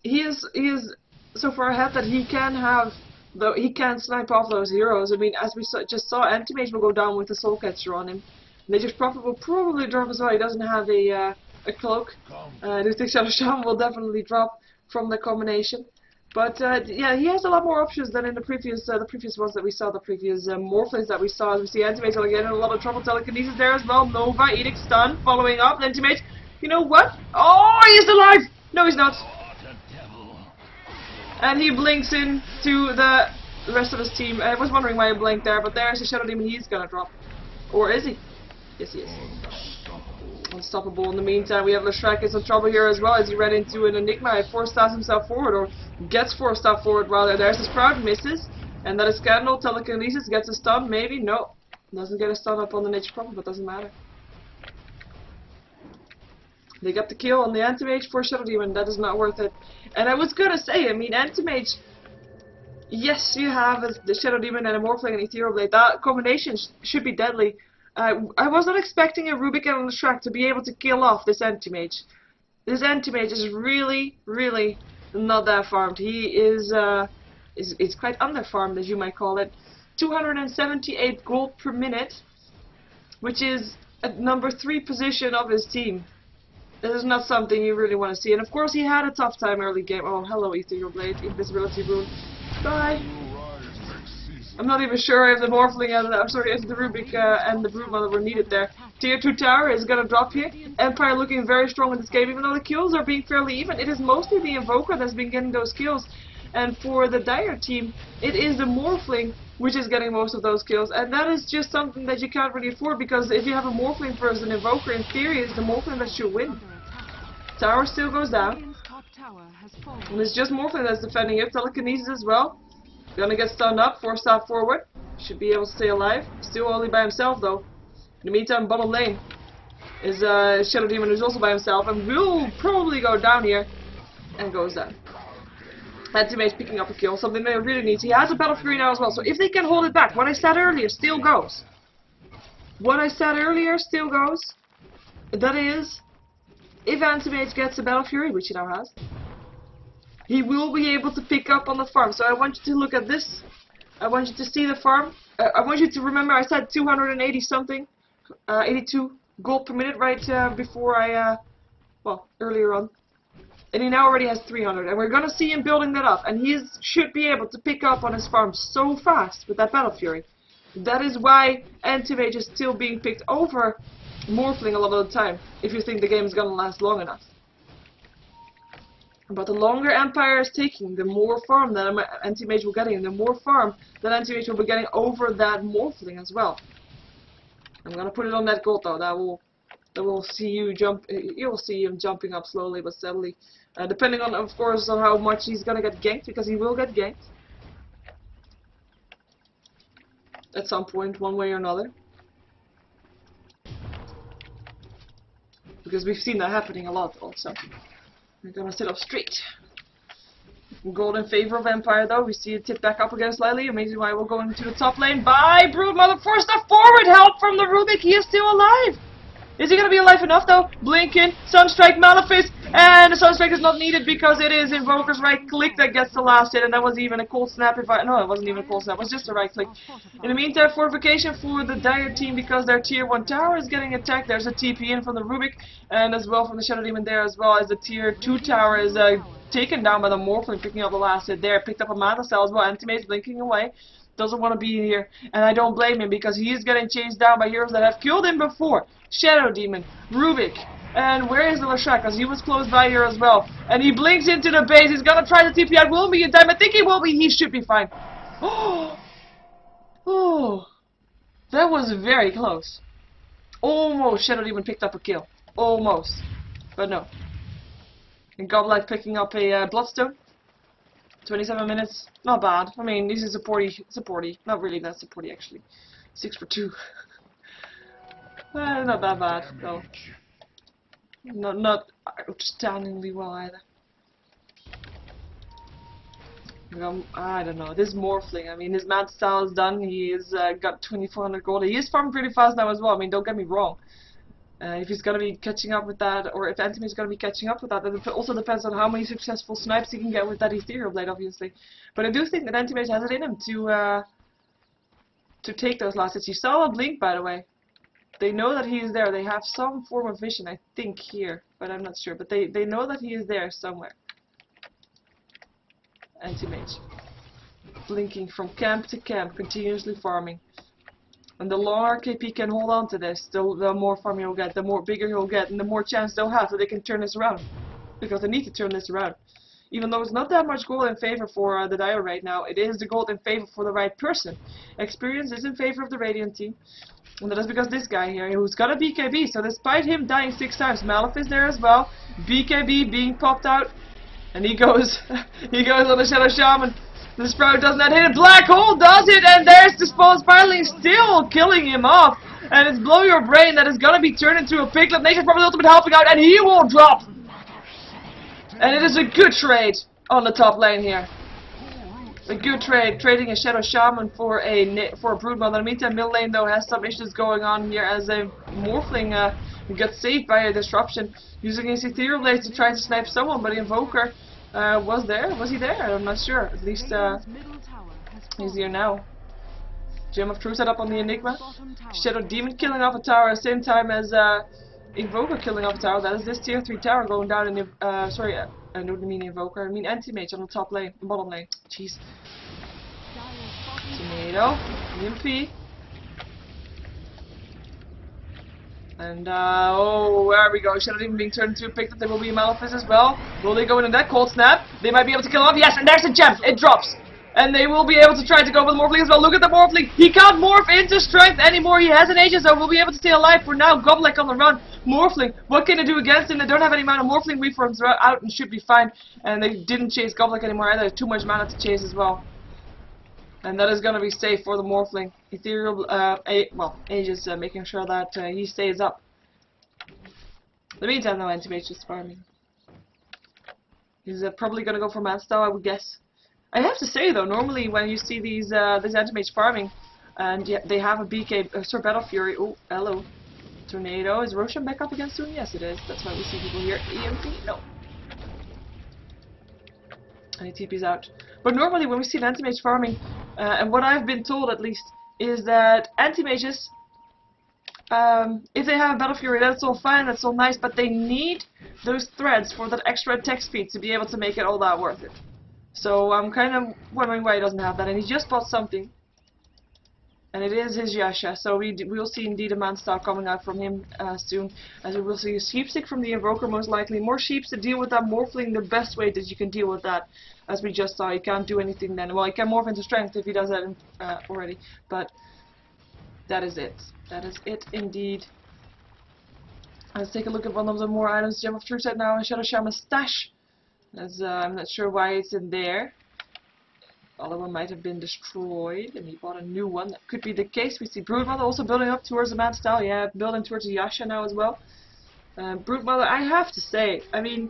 he is so far ahead that he can have, though he can snipe off those heroes. I mean, as we just saw, Anti-Mage will go down with the Soul Catcher on him. Nature's Prophet will probably drop as well. He doesn't have a cloak. Newstick Shadow Shaman will definitely drop from the combination. But yeah, he has a lot more options than in the previous ones that we saw, the previous Morphlings that we saw. As we see Anti-Mage will get in a lot of trouble. Telekinesis there as well. Nova, Edict Stun, following up. Anti-Mage, you know what? Oh, he is alive! No, he's not. And he blinks into the rest of his team. I was wondering why he blinked there, but there's the Shadow Demon he's gonna drop. Or is he? Yes, he is. Unstoppable. In the meantime, we have Leshrac in some trouble here as well as he ran into an Enigma. He force-stabs himself forward, or gets force-stabbed forward rather. There's his Proud, misses. And that is Scandal. Telekinesis gets a stun, maybe? No. Doesn't get a stun up on the Nature's Prophet, but doesn't matter. They got the kill on the Anti-Mage for Shadow Demon. That is not worth it. And I was gonna say, I mean, Anti-Mage, yes, you have the Shadow Demon and a Morphling and Ethereal Blade. That combination should be deadly. I was not expecting a Rubik and Leshrac to be able to kill off this Anti-Mage. This Anti-Mage is really, really not that farmed. He is quite under-farmed, as you might call it. 278 gold per minute. which is at number 3 position of his team. This is not something you really want to see. And of course he had a tough time early game. Oh, hello Ethereal Blade, Invisibility Rune. Bye! I'm not even sure if the Morphling and if the Rubik and the Broodmother were needed there. Tier 2 tower is gonna drop here. Empire looking very strong in this game, even though the kills are being fairly even. It is mostly the Invoker that's been getting those kills. And for the Dire team, it is the Morphling which is getting most of those kills. And that is just something that you can't really afford, because if you have a Morphling versus an Invoker, in theory it's the Morphling that should win. Tower still goes down. And it's just Morphling that's defending it. Telekinesis as well. Gonna get stunned up, 4-star forward. Should be able to stay alive. Still only by himself though. In the meantime, bottom lane is Shadow Demon, who's also by himself and will probably go down here. And goes down. Anti-Mage picking up a kill, something they really need. He has a Battle Fury now as well, so if they can hold it back, what I said earlier still goes. What I said earlier still goes. That is, if Anti-Mage gets a Battle Fury, which he now has, he will be able to pick up on the farm. So I want you to look at this. I want you to see the farm. I want you to remember I said 280 something, 82 gold per minute right before well, earlier on. And he now already has 300, and we're gonna see him building that up. And he should be able to pick up on his farm so fast with that Battle Fury. That is why Anti-Mage is still being picked over Morphling a lot of the time, if you think the game is gonna last long enough. But the longer Empire is taking, the more farm that Anti-Mage will get, and the more farm that Anti-Mage will be getting over that Morphling as well. I'm gonna put it on that gold though. That will see you jump. You will see him jumping up slowly but steadily, depending on, of course, on how much he's gonna get ganked, because he will get ganked at some point, one way or another. Because we've seen that happening a lot also. We're gonna sit up straight. Gold in favor of Empire though. We see it tip back up again slightly. Amazing why we're going into the top lane. Bye, Broodmother. 4-star forward help from the Rubik. He is still alive. Is he gonna be alive enough though? Blinking, Sunstrike, Malefice, and the Sunstrike is not needed because it is Invoker's right click that gets the last hit, and that wasn't even a cold snap. No, it wasn't even a cold snap. It was just a right click. In the meantime, fortification for the Dire team because their tier 1 tower is getting attacked. There's a TP in from the Rubik, and as well from the Shadow Demon there, as well as the tier 2 tower is taken down by the Morphling, picking up the last hit there. Picked up a Mana Cell as well. Anti-Mage blinking away. Doesn't want to be here, and I don't blame him because he is getting chased down by heroes that have killed him before. Shadow Demon, Rubik, and where is the Lashak? Because he was close by here as well. And he blinks into the base. He's gonna try to TP out. Will be in time. I think he will be. He should be fine. Oh, that was very close. Almost Shadow Demon picked up a kill. Almost, but no. And Godlike picking up a Bloodstone. 27 minutes, not bad. I mean, this is supporty. Not really that supporty actually. 6 for 2. Not that bad, no. Not outstandingly well either. I don't know. This Morphling, I mean, his mad style is done. He has got 2400 gold. He is farming pretty fast now as well. I mean, don't get me wrong. If he's going to be catching up with that, or if Anti-Mage is going to be catching up with that, it also depends on how many successful snipes he can get with that Ethereal Blade, obviously. But I do think that Anti-Mage has it in him to take those last hits. You saw a blink, by the way. They know that he is there. They have some form of vision, I think, here, but I'm not sure. But they know that he is there somewhere. Anti-Mage. Blinking from camp to camp, continuously farming. And the longer KP can hold on to this, the more farm he'll get, the more bigger he'll get, and the more chance they'll have that they can turn this around. Because they need to turn this around. Even though it's not that much gold in favor for the Dire right now, it is the gold in favor for the right person. Experience is in favor of the Radiant team. And that is because this guy here, who's got a BKB, so despite him dying 6 times, Malefice there as well, BKB being popped out, and he goes on the Shadow Shaman. The Sprout does not hit it. Black Hole does it, and there's the Spawn Spiraling still killing him off. And it's Blow Your Brain that is gonna be turned into a Piglet. Nature's probably ultimate helping out, and he will drop. And it is a good trade on the top lane here. A good trade, trading a Shadow Shaman for a Broodmother. In the meantime, mid lane though has some issues going on here as a Morphling gets saved by a disruption, using his Ethereal Blades to try to snipe someone, but the Invoker was he there? I'm not sure. At least he's here now. Gem of Truth set up on the Enigma. Bottom tower. Shadow Demon killing off a tower at the same time as Invoker killing off a tower. That is this tier 3 tower going down in the, sorry, I don't mean Invoker, I mean Anti-Mage on the top lane, bottom lane. Jeez. Tornado, EMP. And, oh, there we go. Shadow Demon being turned into a Pictet. There will be a Malefice as well. Will they go into that? Cold Snap. They might be able to kill off. Yes, and there's a gem. It drops. And they will be able to try to go for the Morphling as well. Look at the Morphling. He can't morph into strength anymore. He has an Aegis, so will be able to stay alive for now. Goblek on the run. Morphling. What can they do against him? They don't have any mana. Morphling reforms out and should be fine. And they didn't chase Goblek anymore either. Too much mana to chase as well. And that is going to be safe for the Morphling. Ethereal, Aegis making sure that he stays up. In the meantime, no Anti-Mage just farming. He's probably going to go for Manstyle, I would guess. I have to say though, normally when you see these Anti-Mage farming, and they have a BK, Battle Fury. Oh, hello. Tornado. Is Roshan back up again soon? Yes, it is. That's why we see people here. EMP? No. And he TP's out. But normally when we see an Anti-Mage farming, and what I've been told at least, is that Anti-Mages, if they have a Battle Fury, that's all fine, that's all nice, but they need those threads for that extra attack speed to be able to make it all that worth it. So I'm kind of wondering why he doesn't have that, and he just bought something. And it is his Yasha, so we'll see indeed a Manstar coming out from him soon. As we will see a Sheepstick from the Invoker most likely. More Sheeps to deal with that Morphling, the best way that you can deal with that. As we just saw, he can't do anything then. Well, he can morph into strength if he does that already. But that is it. That is it indeed. Let's take a look at one of the more items. Gem of Truth set now in Shadow Shaman's stash. As, I'm not sure why it's in there. The other one might have been destroyed, and he bought a new one. That could be the case. We see Broodmother also building up towards the Manstyle. Yeah, building towards the Yasha now as well. Broodmother, I have to say, I mean,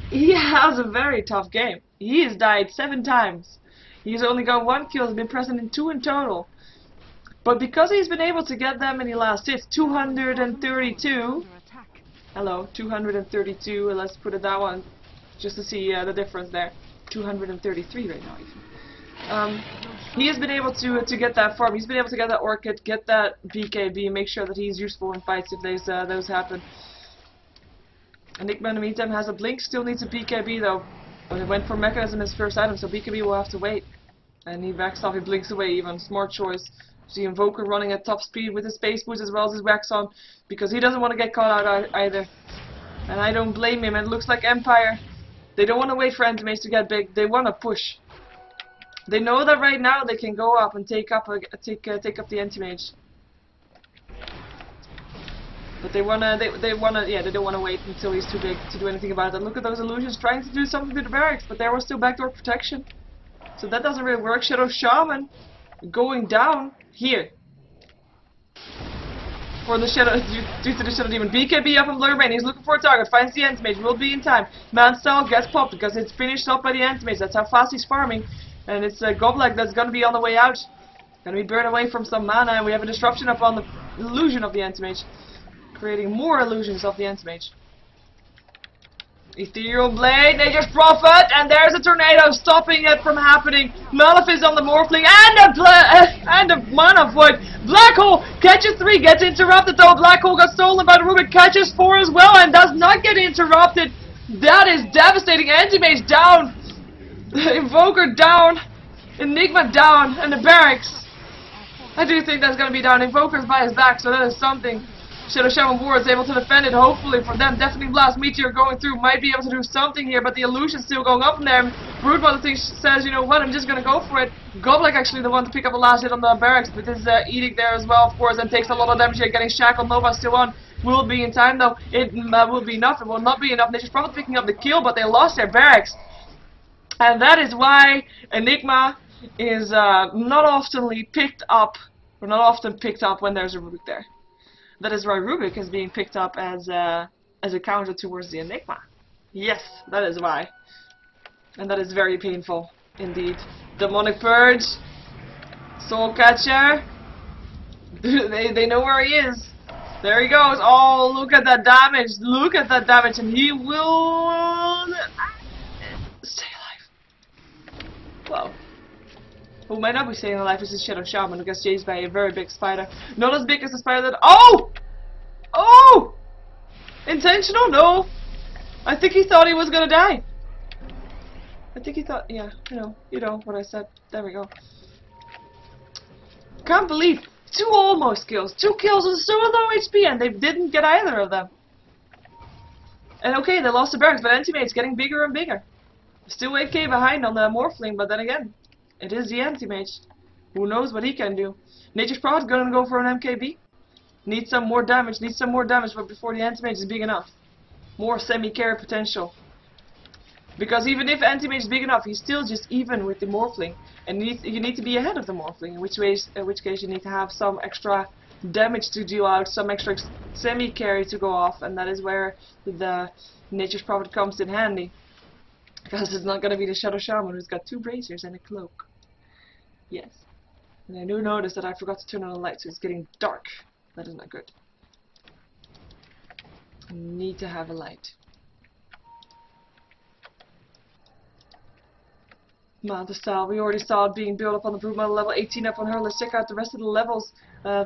he has a very tough game. He has died 7 times. He's only got 1 kill, he's been present in 2 in total. But because he's been able to get that many last hits, 232. Hello, 232, let's put it that one, just to see the difference there. 233 right now even. He has been able to get that farm, he's been able to get that Orchid, get that BKB, make sure that he's useful in fights if those happen. Enigma in the meantime has a Blink, still needs a BKB though. But it went for Mechanism as first item, so BKB will have to wait. And he backs off, he blinks away even, smart choice. The Invoker running at top speed with his Space Boost as well as his Wax on, because he doesn't want to get caught out either. And I don't blame him, and it looks like Empire, they don't want to wait for Anti-Mage to get big, they want to push. They know that right now they can go up and take up the Anti-Mage. But they don't want to wait until he's too big to do anything about it. And look at those illusions trying to do something to the barracks, but there was still backdoor protection. So that doesn't really work. Shadow Shaman going down here for the Shadow, due to the Shadow Demon. BKB up on Blur Rain, he's looking for a target, finds the Anti-Mage, will be in time. Manstyle gets popped because it's finished up by the Anti-Mage, that's how fast he's farming. And it's Goblek that's gonna be on the way out. Gonna be burned away from some mana, and we have a disruption up on the illusion of the Anti-Mage. Creating more illusions of the Anti-Mage. Ethereal Blade, Nature's Prophet, and there's a Tornado stopping it from happening. Malefice on the Morphling, and a Mana Void. Black Hole catches 3, gets interrupted though. Black Hole got stolen by the Rubik, catches 4 as well, and does not get interrupted. That is devastating. Anti-Mage down. Invoker down. Enigma down, and the barracks. I do think that's going to be down. Invoker's by his back, so that is something. Shadow Shaman Ward is able to defend it, hopefully for them. Definitely Blast Meteor going through, might be able to do something here, but the illusion's still going up in there. Broodmother says, you know what, I'm just gonna go for it. Goblek actually the one to pick up the last hit on the barracks, but this Edict there as well, of course, and takes a lot of damage here, getting shackled. Nova still on. Will be in time though. It will be enough. It will not be enough. Nature's Prophet picking up the kill, but they lost their barracks. And that is why Enigma is not often picked up when there's a Rubik there. That is why Rubik is being picked up as a counter towards the Enigma. Yes, that is why. And that is very painful, indeed. Demonic Purge, Soul Catcher. They know where he is. There he goes. Oh, look at that damage. Look at that damage. And he will stay alive. Whoa. who might not be staying alive is the Shadow Shaman, who gets chased by a very big spider. Not as big as the spider that— Oh! Oh! Intentional? No. I think he thought he was gonna die. I think he thought— yeah, you know what I said. There we go. Can't believe 2 almost kills. 2 kills with so low HP, and they didn't get either of them. And okay, they lost the barracks, but Anti-Mage's getting bigger and bigger. Still 8k behind on the Morphling, but then again, it is the Anti-Mage. Who knows what he can do. Nature's Prophet's gonna go for an MKB. Needs some more damage, but before the Anti-Mage is big enough. More semi-carry potential. Because even if Anti-Mage is big enough, he's still just even with the Morphling. And you need to be ahead of the Morphling, in which case you need to have some extra damage to deal out, some extra semi-carry to go off, and that is where the Nature's Prophet comes in handy. Because it's not going to be the Shadow Shaman who's got 2 braziers and a cloak. Yes. And I do notice that I forgot to turn on the light, so it's getting dark. That is not good. I need to have a light. Manta style, we already saw it being built up on the Brute Model level 18 up on her. Let's check out the rest of the levels.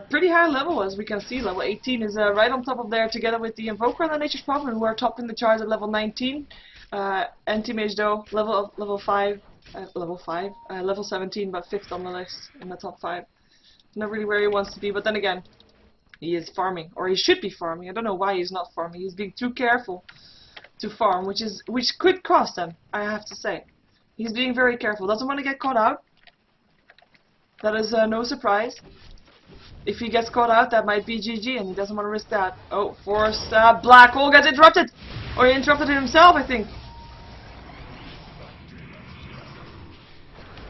Pretty high level, as we can see. Level 18 is right on top of there, together with the Invoker and the Nature's Prophet, who are topping the charts at level 19. Anti-Mage though, level 17, but 5th on the list in the top 5. Not really where he wants to be, but then again, he is farming, or he should be farming. I don't know why he's not farming. He's being too careful to farm, which could cost him, I have to say. He's being very careful. Doesn't want to get caught out. That is no surprise. If he gets caught out, that might be GG, and he doesn't want to risk that. Oh, force black hole gets interrupted, or he interrupted it himself, I think.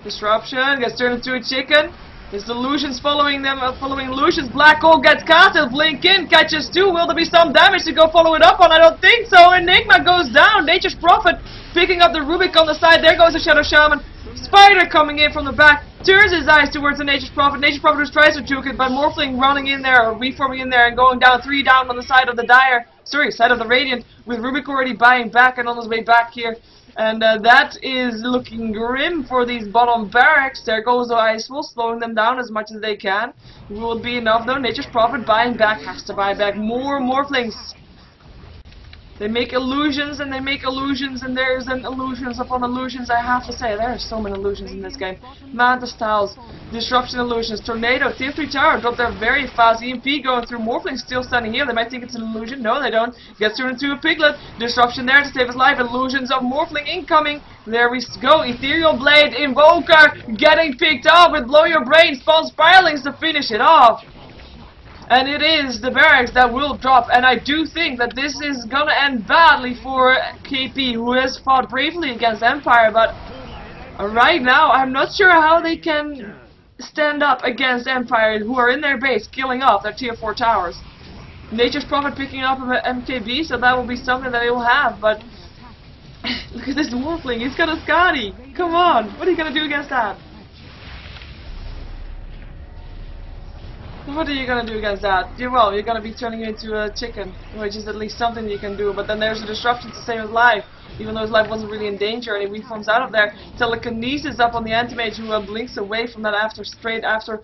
Disruption gets turned into a chicken. His illusions following them, following illusions. Black hole gets casted. Blink in, catches 2. Will there be some damage to go follow it up on? I don't think so. Enigma goes down. Nature's Prophet picking up the Rubik on the side. There goes the Shadow Shaman. Spider coming in from the back. Turns his eyes towards the Nature's Prophet. Nature's Prophet just tries to juke it, but Morphling running in there, or reforming in there, and going down 3 down on the side of the Dire. Sorry, side of the Radiant, with Rubik already buying back and on his way back here. And that is looking grim for these bottom barracks. There goes the Iceful, slowing them down as much as they can. Will it be enough though? Nature's Prophet buying back, has to buy back more Morphlings. They make illusions and they make illusions, and there's an illusions upon illusions, I have to say. There are so many illusions in this game. Manta styles, disruption illusions, tornado, tier 3 tower, dropped there very fast. EMP going through, Morphling still standing here. They might think it's an illusion. No, they don't. Gets turned into a piglet. Disruption there to save his life. Illusions of Morphling incoming. There we go. Ethereal Blade, Invoker getting picked up with Blow Your Brain. Spawn Spiralings to finish it off. And it is the barracks that will drop, and I do think that this is gonna end badly for KP, who has fought bravely against Empire, but right now I'm not sure how they can stand up against Empire, who are in their base, killing off their tier 4 towers. Nature's Prophet picking up an MKB, so that will be something that they will have, but look at this Morphling, he's got a Scotty! Come on, what are you gonna do against that? What are you gonna do against that? Well, you're gonna be turning it into a chicken, which is at least something you can do, but then there's a disruption to save his life, even though his life wasn't really in danger, and he reforms out of there. Telekinesis up on the Anti-Mage, who blinks away from that straight after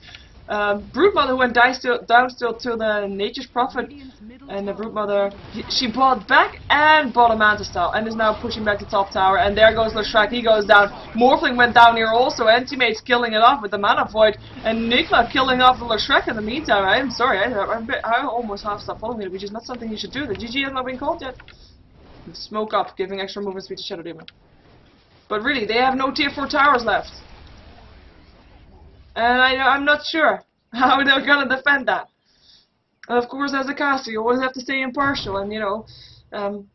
Brute Mother went down still to the Nature's Prophet, and the Brute Mother, she bought back and bought a Manta style, and is now pushing back the top tower, and there goes Leshrac, he goes down. Morphling went down here also, Anti-Mage killing it off with the Mana Void, and Enigma killing off the Leshrac in the meantime. I'm sorry, I almost half stopped following it, which is not something you should do. The GG has not been called yet. Smoke up, giving extra movement speed to Shadow Demon. But really, they have no tier 4 towers left. And I'm not sure how they're gonna defend that. And of course, as a caster, you always have to stay impartial and, you know,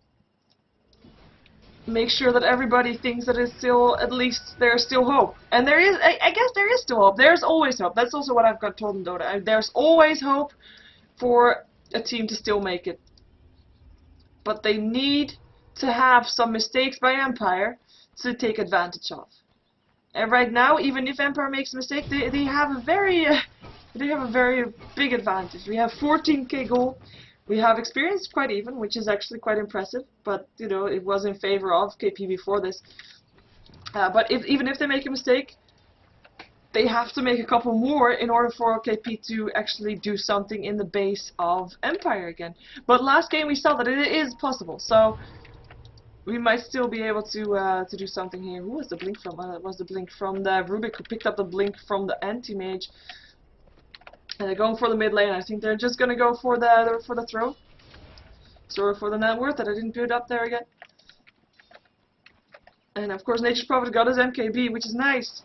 make sure that everybody thinks that it's still, at least, there's still hope. And there is, I guess there is still hope. There's always hope. That's also what I've got told in Dota. There's always hope for a team to still make it. But they need to have some mistakes by Empire to take advantage of. And right now, even if Empire makes a mistake, they have a very big advantage. We have 14k gold. We have experience quite even, which is actually quite impressive. But you know, it was in favor of KP before this. But even if they make a mistake, they have to make a couple more in order for KP to actually do something in the base of Empire again. But last game we saw that it is possible, so we might still be able to do something here. Who was the blink from? It was the blink from the Rubik, who picked up the blink from the anti-mage. And they're going for the mid lane. I think they're just gonna go for the throw. Sorry for the net worth that I didn't put it up there again. And of course Nature's Prophet got his MKB, which is nice.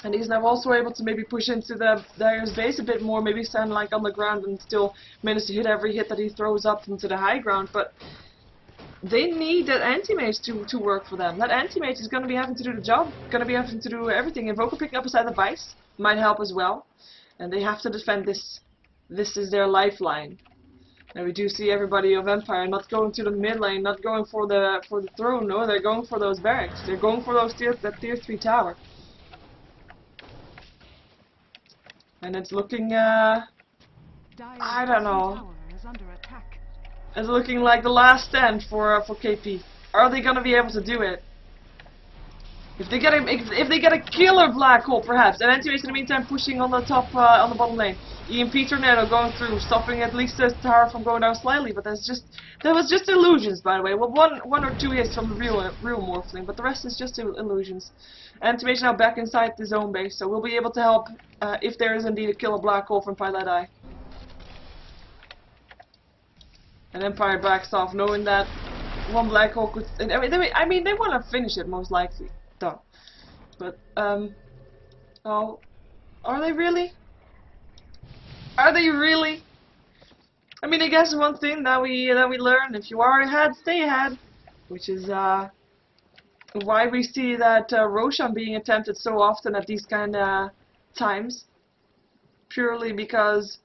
And he's now also able to maybe push into the Dire's base a bit more, maybe stand like on the ground and still manage to hit every hit that he throws up into the high ground. But they need that anti-mage to work for them. That anti-mage is going to be having to do the job, going to be having to do everything. Invoker picking up a side of Vice might help as well. And they have to defend this. This is their lifeline. And we do see everybody of Empire not going to the mid lane, not going for the throne. No, they're going for those barracks. They're going for those that tier 3 tower. And it's looking, I don't know. It's looking like the last stand for KP. Are they gonna be able to do it? If they get a killer black hole, perhaps. And anti-mage in the meantime pushing on the top, on the bottom lane. EMP tornado going through, stopping at least the tower from going down slightly. But that was just illusions, by the way. Well, one or two hits from the real Morphling, but the rest is just illusions. Anti-mage now back inside the zone base, so we'll be able to help if there is indeed a killer black hole from Pilot Eye. And Empire backs off, knowing that one black hole could. I mean, they want to finish it most likely, though. But oh, are they really? Are they really? I mean, I guess one thing that we learn: if you are ahead, stay ahead, which is why we see that Roshan being attempted so often at these kind of times, purely because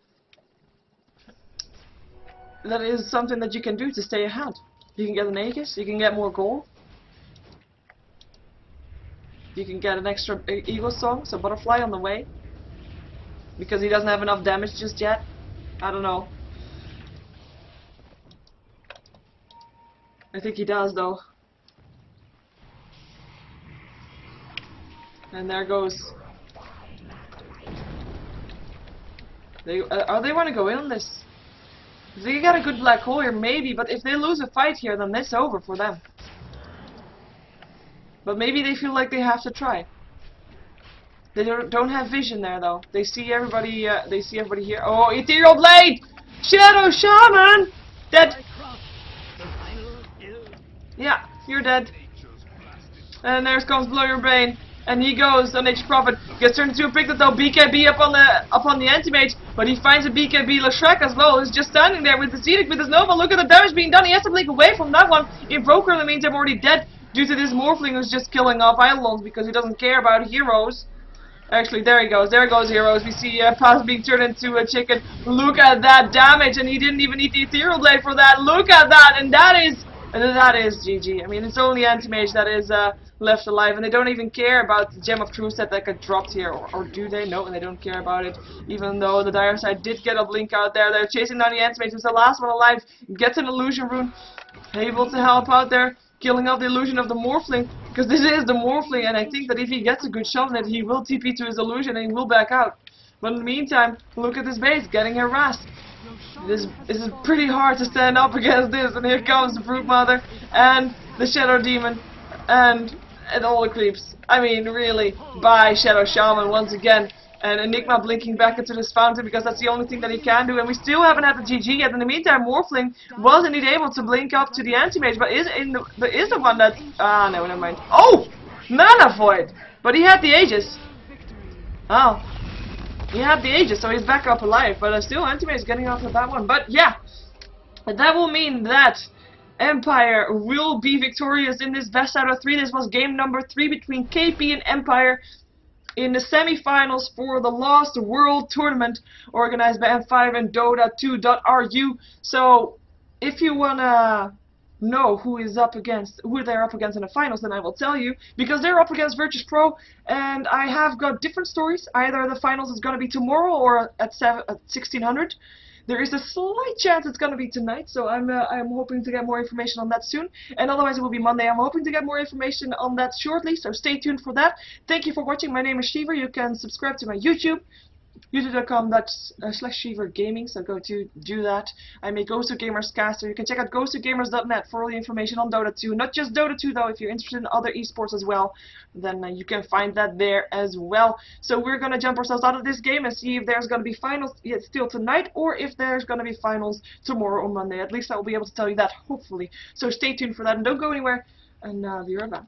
that is something that you can do to stay ahead. You can get an Aegis, you can get more gold, you can get an extra Eagle Song, so Butterfly on the way, because he doesn't have enough damage just yet. I don't know. I think he does though. And there goes. They want to go in on this. If they get a good black hole here, maybe. But if they lose a fight here, then it's over for them. But maybe they feel like they have to try. They don't have vision there though. They see everybody. They see everybody here. Oh, Ethereal Blade! Shadow Shaman! Dead. Yeah, you're dead. And there comes Blow Your Brain. And he goes on Nature's Prophet, gets turned into a pictet though, BKB up on the anti-mage, but he finds a BKB Lashrek as well, who's just standing there with the Zedic, with his Nova. Look at the damage being done, he has to blink away from that one. Invoker in the meantime already dead, due to this Morphling who's just killing off Eidolons because he doesn't care about heroes. Actually, there goes heroes. We see Paz being turned into a chicken. Look at that damage, and he didn't even need the Ethereal Blade for that. Look at that, and that is GG. I mean, it's only anti-mage that is left alive, and they don't even care about the Gem of Truth that got dropped here, or do they? No, and they don't care about it, even though the dire side did get a blink out there. They're chasing down the anti-mage, who's the last one alive, gets an illusion rune, able to help out there, killing off the illusion of the Morphling, because this is the Morphling, and I think that if he gets a good shot on it, he will TP to his illusion and he will back out. But in the meantime, look at this base, getting harassed. This is pretty hard to stand up against this, and here comes the Brute Mother, and the Shadow Demon, and all the creeps. I mean, really, bye Shadow Shaman once again. And Enigma blinking back into this fountain because that's the only thing that he can do. And we still haven't had the GG yet. In the meantime, Morphling was indeed able to blink up to the anti-mage, but is the one that... no, never mind. Oh! Mana Void! But he had the Aegis. Oh. He had the Aegis, so he's back up alive. But still, anti-mage is getting off of that one. But yeah, that will mean that Empire will be victorious in this best out of 3. This was game number 3 between KP and Empire in the semi-finals for the Lostworld tournament organized by M5 and Dota2.ru. So if you wanna know who they're up against in the finals, then I will tell you, because they're up against Virtus Pro, and I have got different stories. Either the finals is gonna be tomorrow or at 1600. There is a slight chance it's going to be tonight, so I'm hoping to get more information on that soon. And otherwise it will be Monday. I'm hoping to get more information on that shortly, so stay tuned for that. Thank you for watching. My name is Sheever. You can subscribe to my YouTube. youtube.com/SheeverGaming, so go to do that. I make Ghost of Gamers cast, so you can check out ghostofgamers.net for all the information on Dota 2. Not just Dota 2 though, if you're interested in other esports as well, then you can find that there as well. So we're gonna jump ourselves out of this game and see if there's gonna be finals yet still tonight, or if there's gonna be finals tomorrow or Monday. At least I will be able to tell you that, hopefully. So stay tuned for that and don't go anywhere, and be right back.